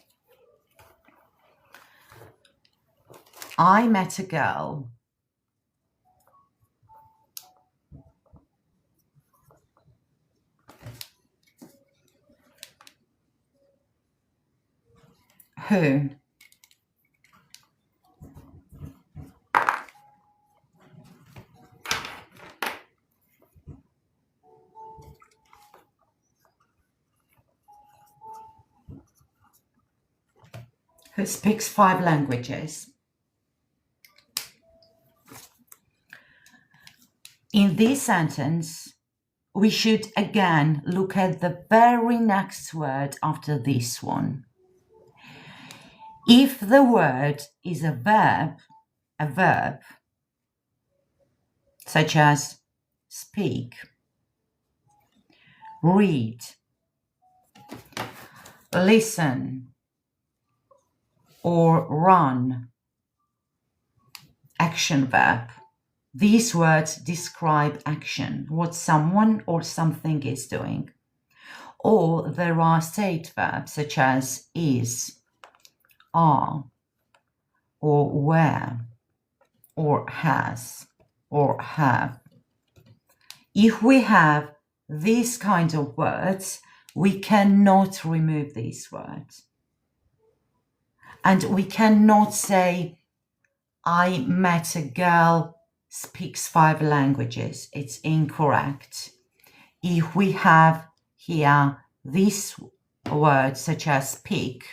A: I met a girl. Who? Who speaks 5 languages. In this sentence, we should again look at the very next word after this one. If the word is a verb, such as speak, read, listen, or run, action verb. These words describe action, what someone or something is doing. Or there are state verbs such as is, are, or were, or has, or have. If we have these kind of words, we cannot remove these words. And we cannot say, I met a girl speaks 5 languages. It's incorrect. If we have here these words such as speak,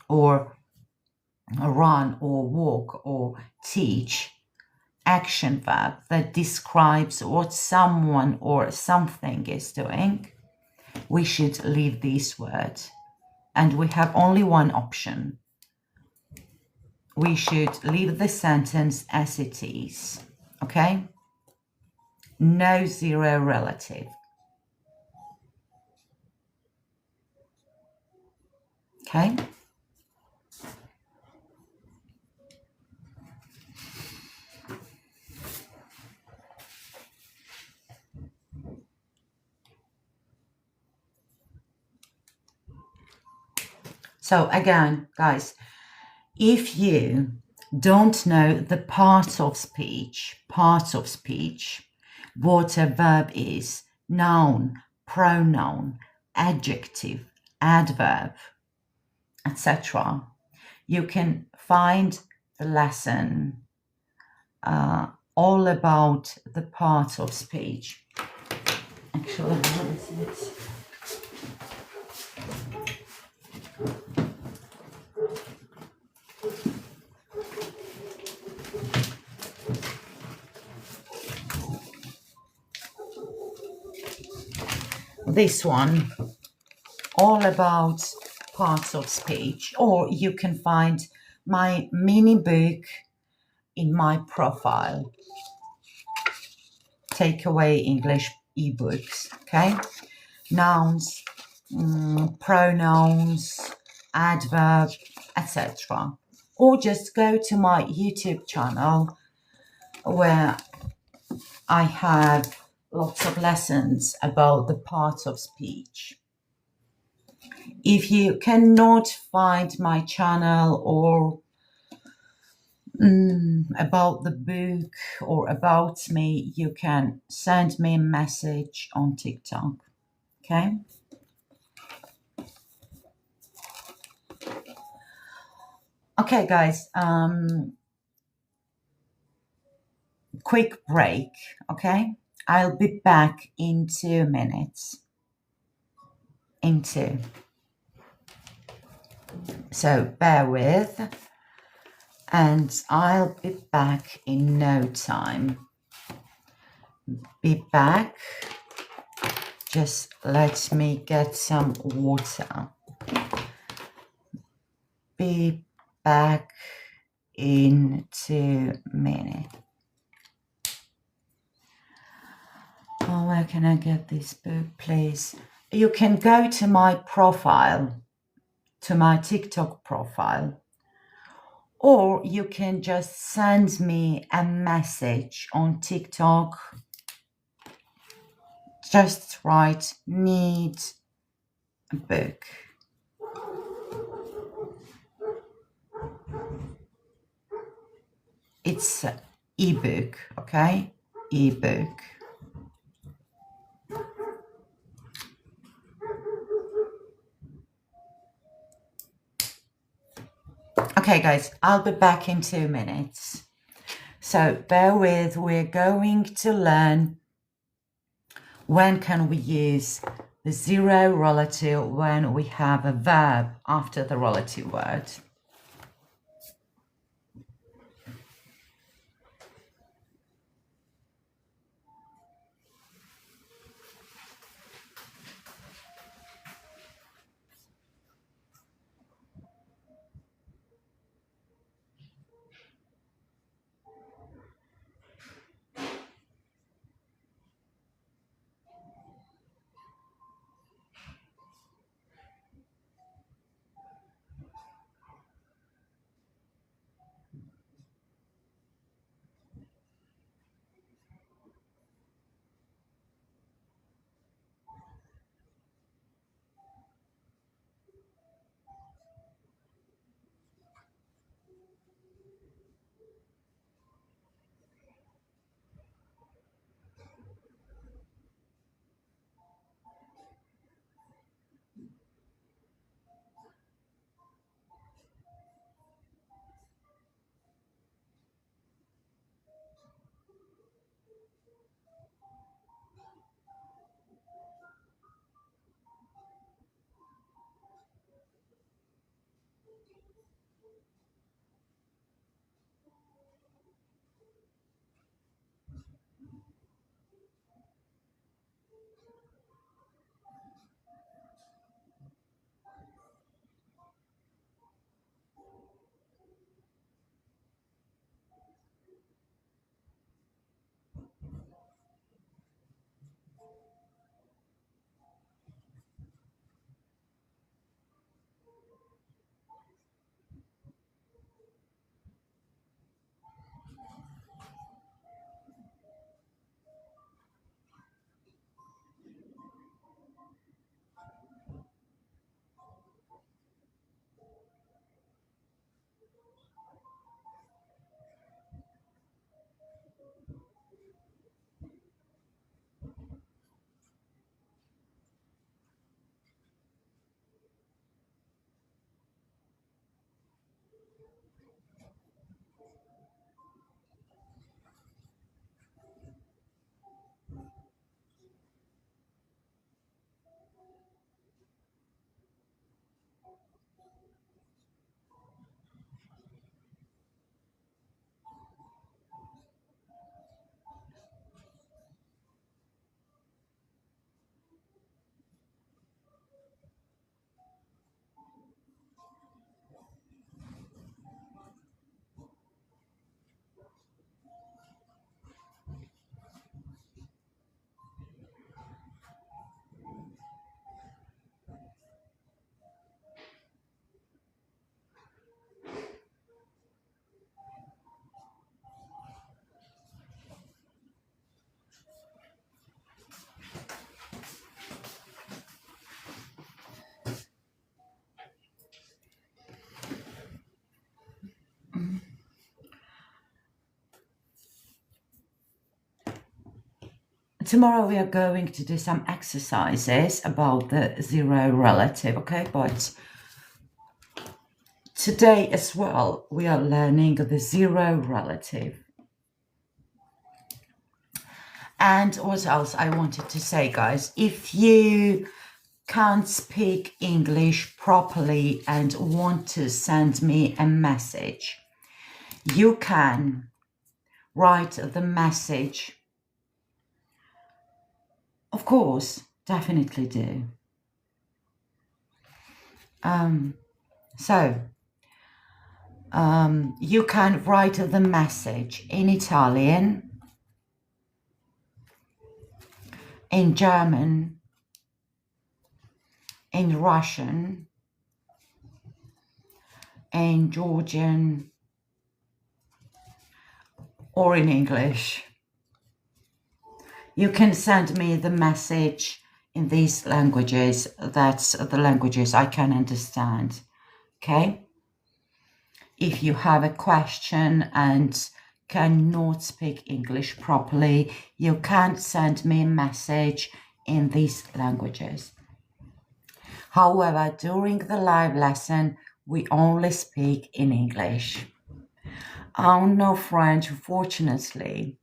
A: or run, or walk, or teach, action verb that describes what someone or something is doing, we should leave these words. And we have only one option. We should leave the sentence as it is. Okay? No zero relative. Okay? So again, guys, if you don't know the part of speech, what a verb is, noun, pronoun, adjective, adverb, etc., you can find the lesson all about the part of speech. Actually, what is it? This one, all about parts of speech, or you can find my mini book in my profile, Takeaway English ebooks. Okay, nouns, pronouns, adverb, etc. Or just go to my YouTube channel where I have lots of lessons about the parts of speech. If you cannot find my channel or about the book or about me, you can send me a message on TikTok. Okay? Okay, guys. Quick break. Okay? I'll be back in 2 minutes. In 2. So bear with, and I'll be back in no time. Be back. Just let me get some water. be back in 2 minutes. Oh, where can I get this book, please? You can go to my profile, to my TikTok profile, or you can just send me a message on TikTok. Just write, need a book. It's an ebook, okay? Ebook. Okay, guys, I'll be back in 2 minutes. So bear with, we're going to learn when can we use the zero relative when we have a verb after the relative word. Tomorrow we are going to do some exercises about the zero relative, okay? But today as well, we are learning the zero relative. And what else I wanted to say, guys? If you can't speak English properly and want to send me a message, you can write the message. Of course, definitely do. So You can write the message in Italian, in German, in Russian, in Georgian, or in English. You can send me the message in these languages. That's the languages I can understand. Okay? If you have a question and cannot speak English properly, you can send me a message in these languages. However, during the live lesson, we only speak in English. Oh, no French, fortunately.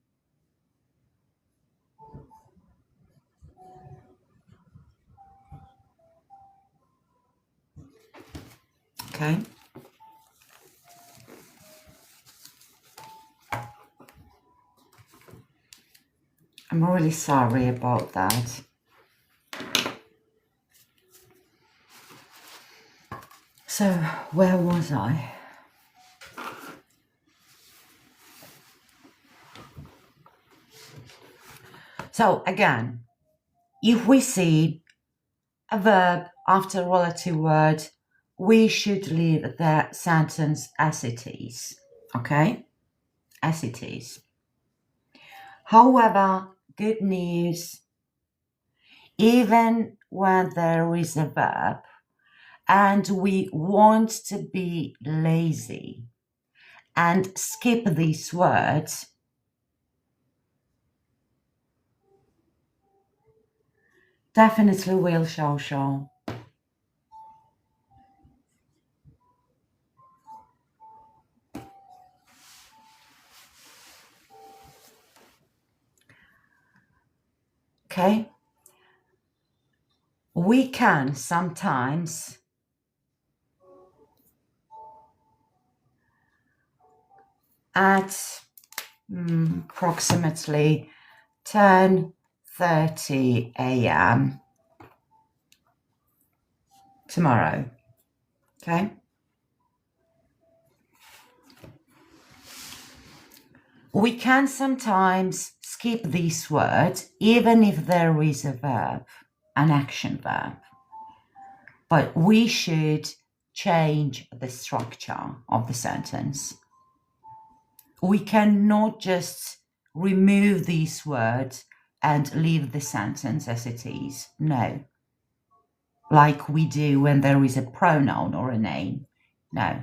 A: Okay. I'm really sorry about that. So, where was I? So, again, if we see a verb after a relative word, we should leave the sentence as it is. Okay? As it is. However, good news, even when there is a verb and we want to be lazy and skip these words, definitely will show. Okay? We can sometimes at approximately 10:30 a.m. tomorrow. Okay? We can sometimes skip these words even if there is a verb, an action verb. But we should change the structure of the sentence. We cannot just remove these words and leave the sentence as it is. No. Like we do when there is a pronoun or a name. No.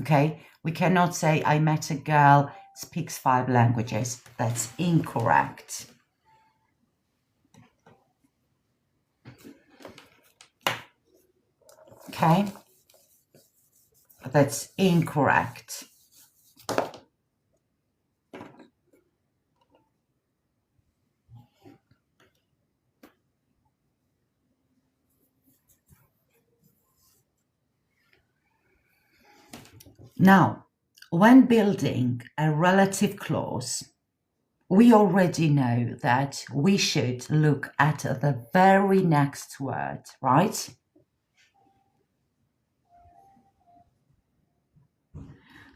A: Okay? We cannot say, I met a girl, speaks 5 languages. That's incorrect. Okay? That's incorrect. Now, when building a relative clause, we already know that we should look at the very next word, right?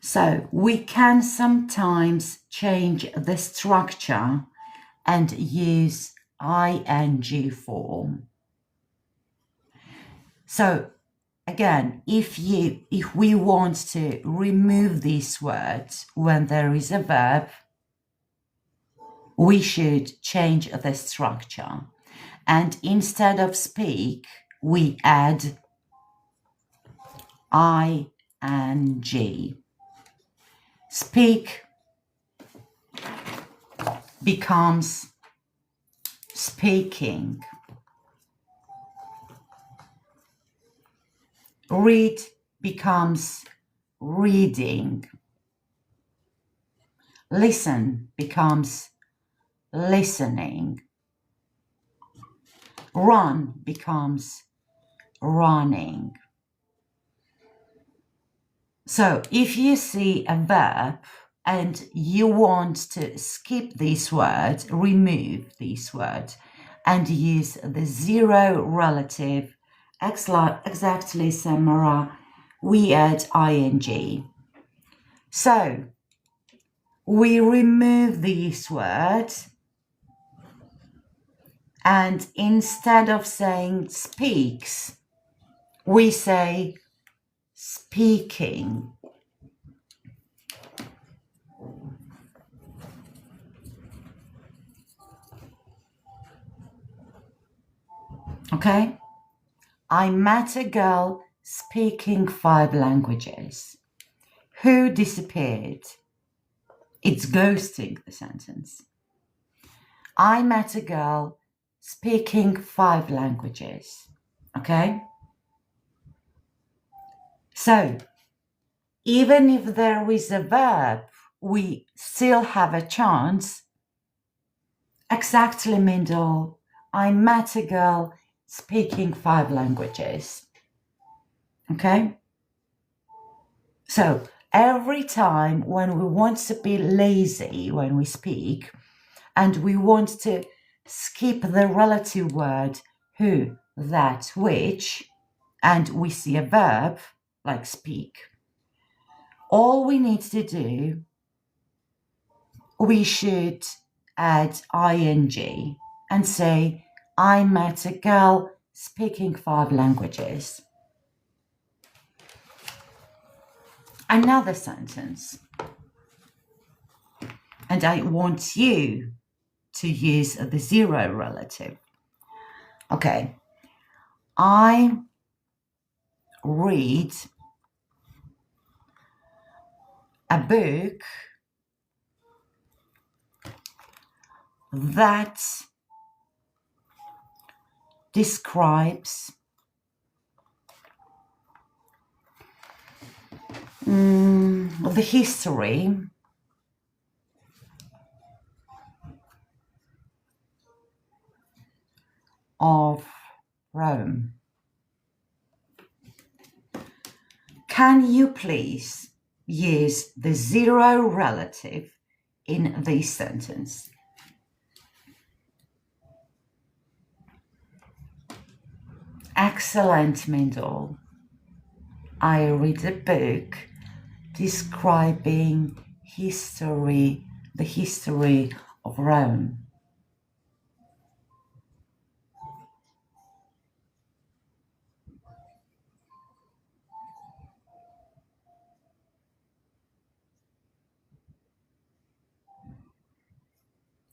A: So we can sometimes change the structure and use ing form. So again, if we want to remove these words when there is a verb, we should change the structure. And instead of speak, we add ing. Speak becomes speaking. Read becomes reading. Listen becomes listening. Run becomes running. So if you see a verb and you want to skip this word, remove this word, and use the zero relative exactly similar, we add ing. So we remove this word, and instead of saying speaks, we say speaking. Okay? I met a girl speaking 5 languages. Who disappeared? It's ghosting the sentence. I met a girl speaking 5 languages. Okay? So, even if there is a verb, we still have a chance. Exactly, Mindel. I met a girl speaking 5 languages. Okay? So, every time when we want to be lazy when we speak, and we want to skip the relative word who, that, which, and we see a verb like speak, all we need to do, we should add ing and say, I met a girl speaking 5 languages. Another sentence, and I want you to use the 0 relative. Okay, I read a book that describes the history of Rome. Can you please use the 0 relative in this sentence? Excellent, Mindel. I read a book describing the history of Rome.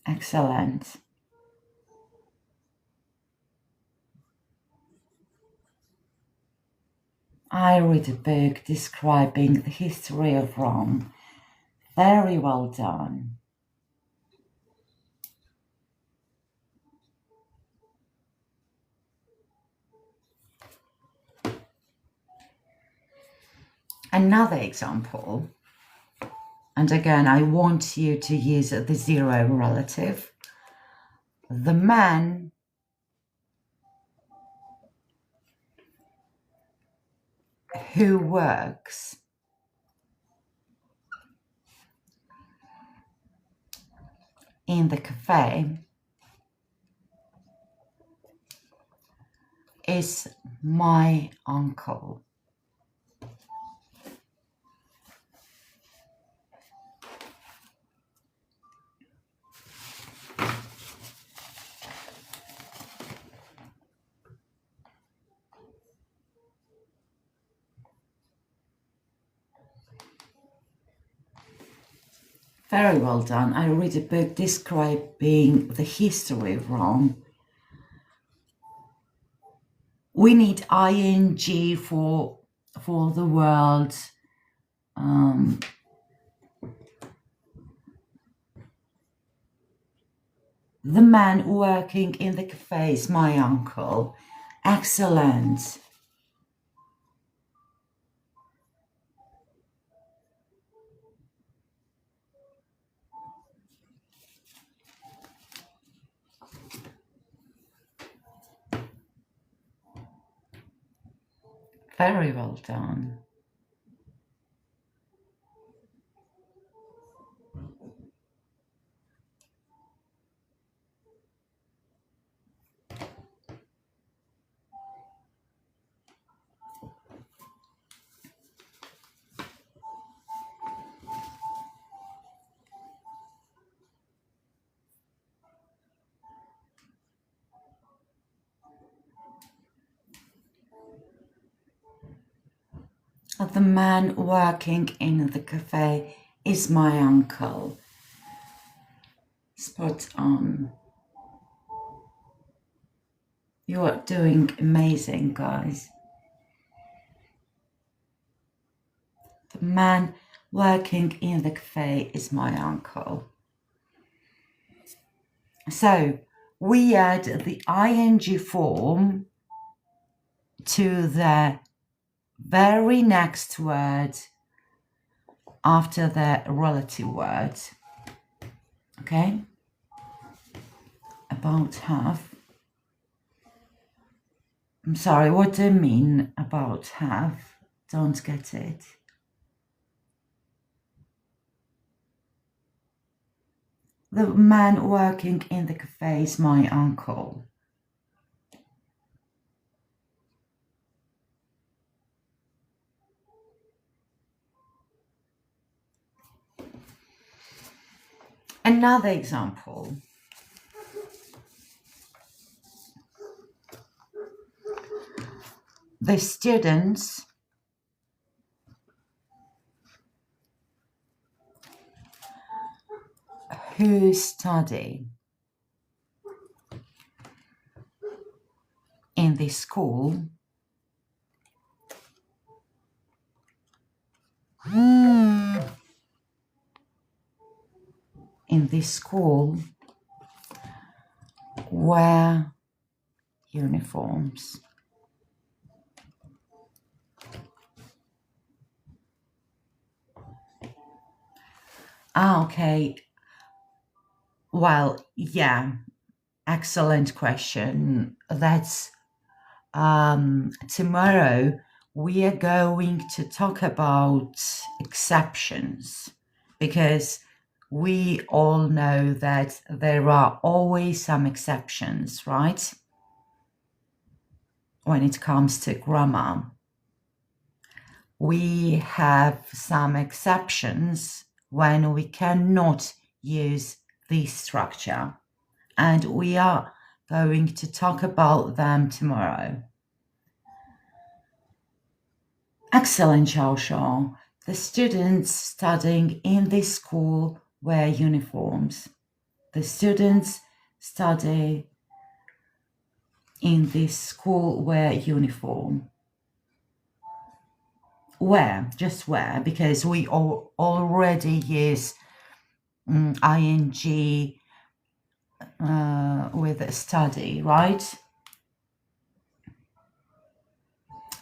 A: Excellent. I read a book describing the history of Rome. Very well done. Another example, and again, I want you to use the 0 relative. The man who works in the cafe is my uncle. Very well done. I read a book describing the history of Rome. We need ing for the word the man working in the cafe is my uncle. Excellent. Very well done. The man working in the cafe is my uncle. Spot on. You are doing amazing, guys. The man working in the cafe is my uncle. So we add the ing form to the very next word after the relative word. Okay? About half. I'm sorry, what do you mean about half? Don't get it. The man working in the cafe is my uncle. Another example. The students who study in this school wear uniforms. Okay. Well, yeah, excellent question. That's tomorrow we are going to talk about exceptions, because we all know that there are always some exceptions, right? When it comes to grammar, we have some exceptions when we cannot use this structure, and we are going to talk about them tomorrow. Excellent, Xiao Xiao. The students studying in this school wear uniforms. The students study in this school wear uniform. Wear, just wear, because we already use ing with study, right?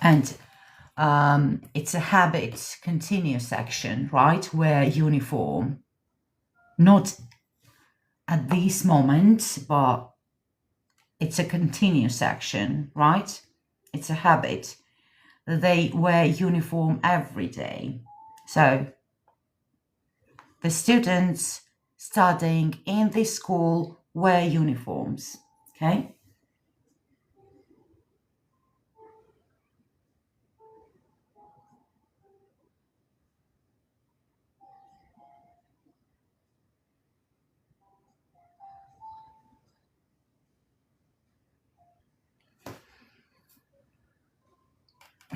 A: And it's a habit continuous action, right? Wear uniform. Not at this moment, but it's a continuous action, right? It's a habit. They wear uniform every day. So the students studying in this school wear uniforms, okay?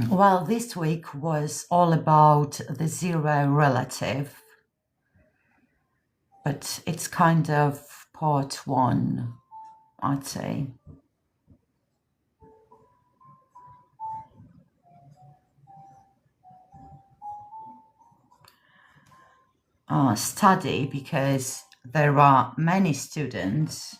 A: Well, this week was all about the zero relative, but it's kind of part one, I'd say. Study, because there are many students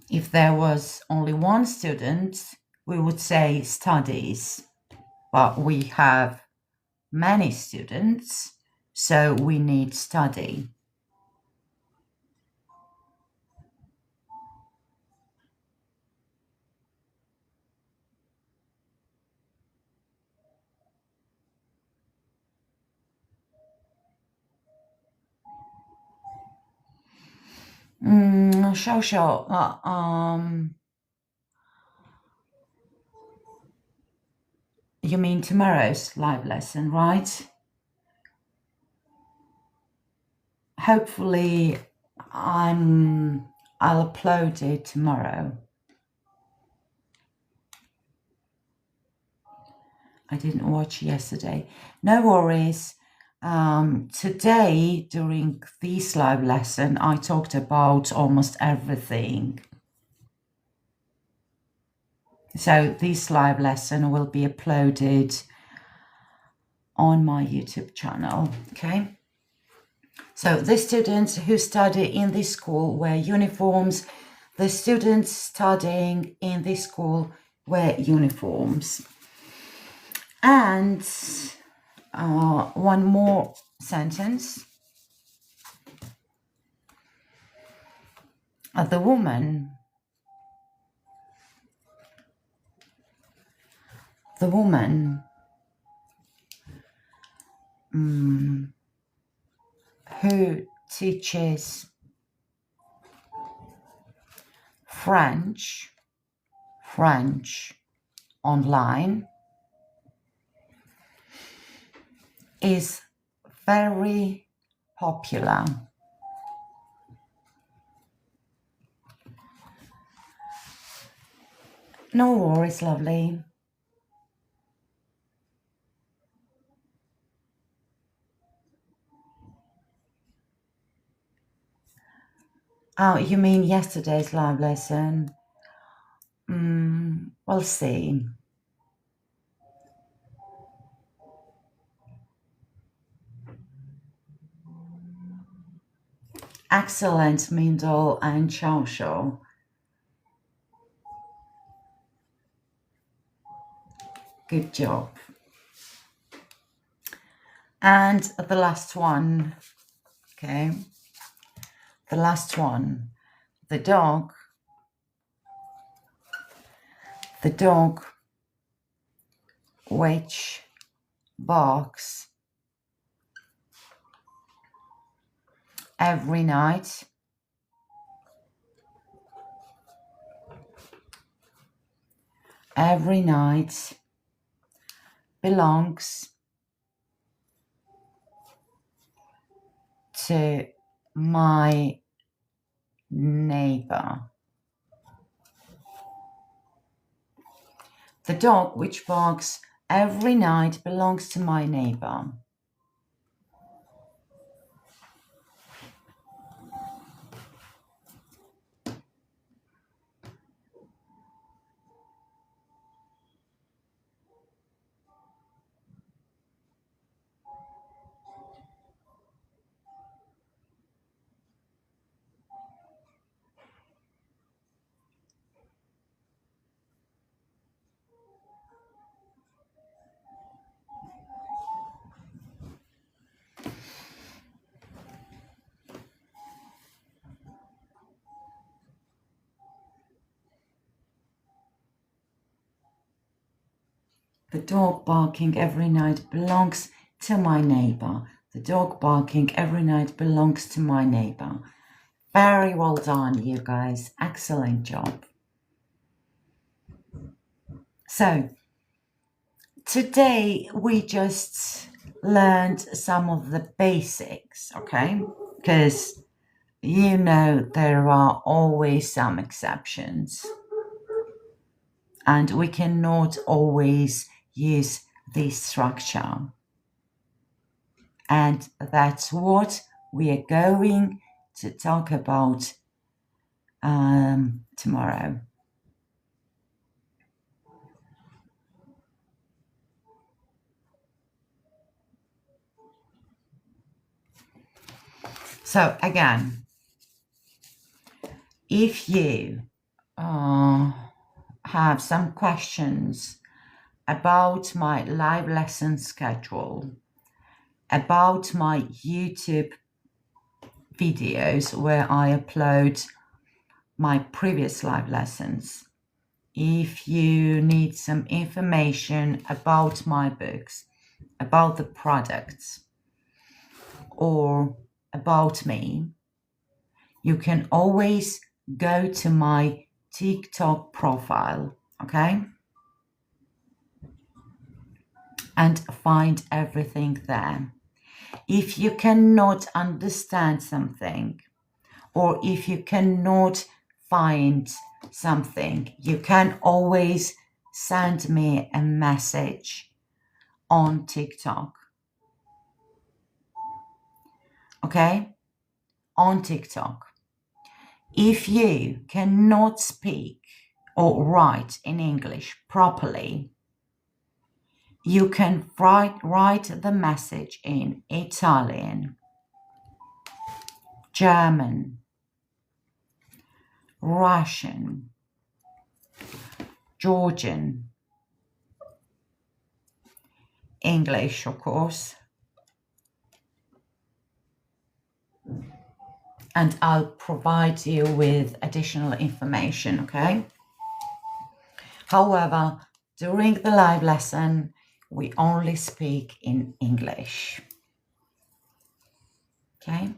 A: if there was only one student, we would say studies, but we have many students, so we need study. Xiao, You mean tomorrow's live lesson, right? Hopefully I'll upload it tomorrow. I didn't watch yesterday. No worries. Today, during this live lesson, I talked about almost everything. So this live lesson will be uploaded on my YouTube channel, okay? So the students who study in this school wear uniforms. The students studying in this school wear uniforms. And one more sentence. The woman who teaches French online is very popular. No worries, lovely. Oh, you mean yesterday's live lesson? We'll see. Excellent, Mindel and Xiaoshu. Good job. And the last one, okay? The last one. The dog which barks every night belongs to my neighbor. The dog which barks every night belongs to my neighbor. The dog barking every night belongs to my neighbor. The dog barking every night belongs to my neighbor. Very well done, you guys. Excellent job. So, today we just learned some of the basics, okay? Because you know there are always some exceptions. And we cannot always use this structure. And that's what we are going to talk about tomorrow. So again, if you have some questions about my live lesson schedule, about my YouTube videos where I upload my previous live lessons, if you need some information about my books, about the products, or about me, you can always go to my TikTok profile, okay? and find everything there. If you cannot understand something, or if you cannot find something, you can always send me a message on TikTok. Okay? On TikTok. If you cannot speak or write in English properly, you can write the message in Italian, German, Russian, Georgian, English, of course, and I'll provide you with additional information, okay? However, during the live lesson, we only speak in English, okay?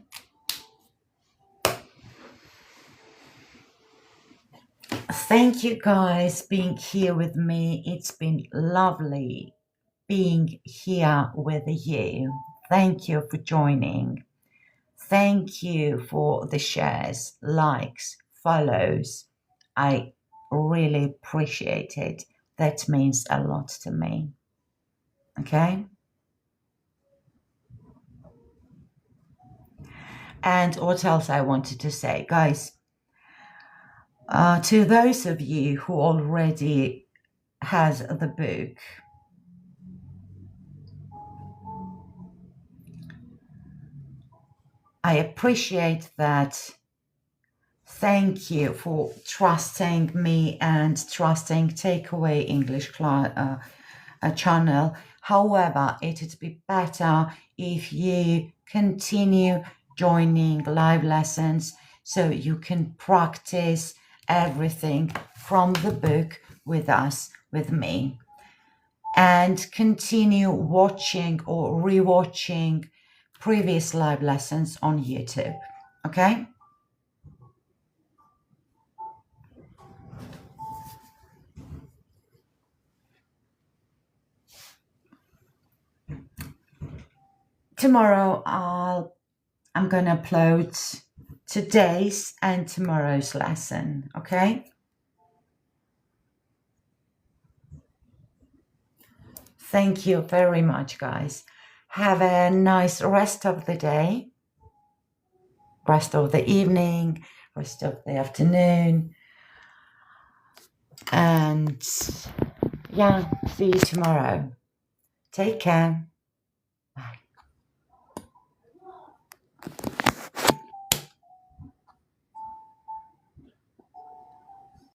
A: Thank you guys being here with me. It's been lovely being here with you. Thank you for joining. Thank you for the shares, likes, follows. I really appreciate it. That means a lot to me. Okay? And what else I wanted to say, guys? To those of you who already has the book, I appreciate that. Thank you for trusting me and trusting Takeaway English channel. However, it would be better if you continue joining live lessons so you can practice everything from the book with us, with me, and continue watching or rewatching previous live lessons on YouTube. Okay? Tomorrow I'm going to upload today's and tomorrow's lesson, okay? Thank you very much, guys. Have a nice rest of the day, rest of the evening, rest of the afternoon. And yeah, see you tomorrow. Take care.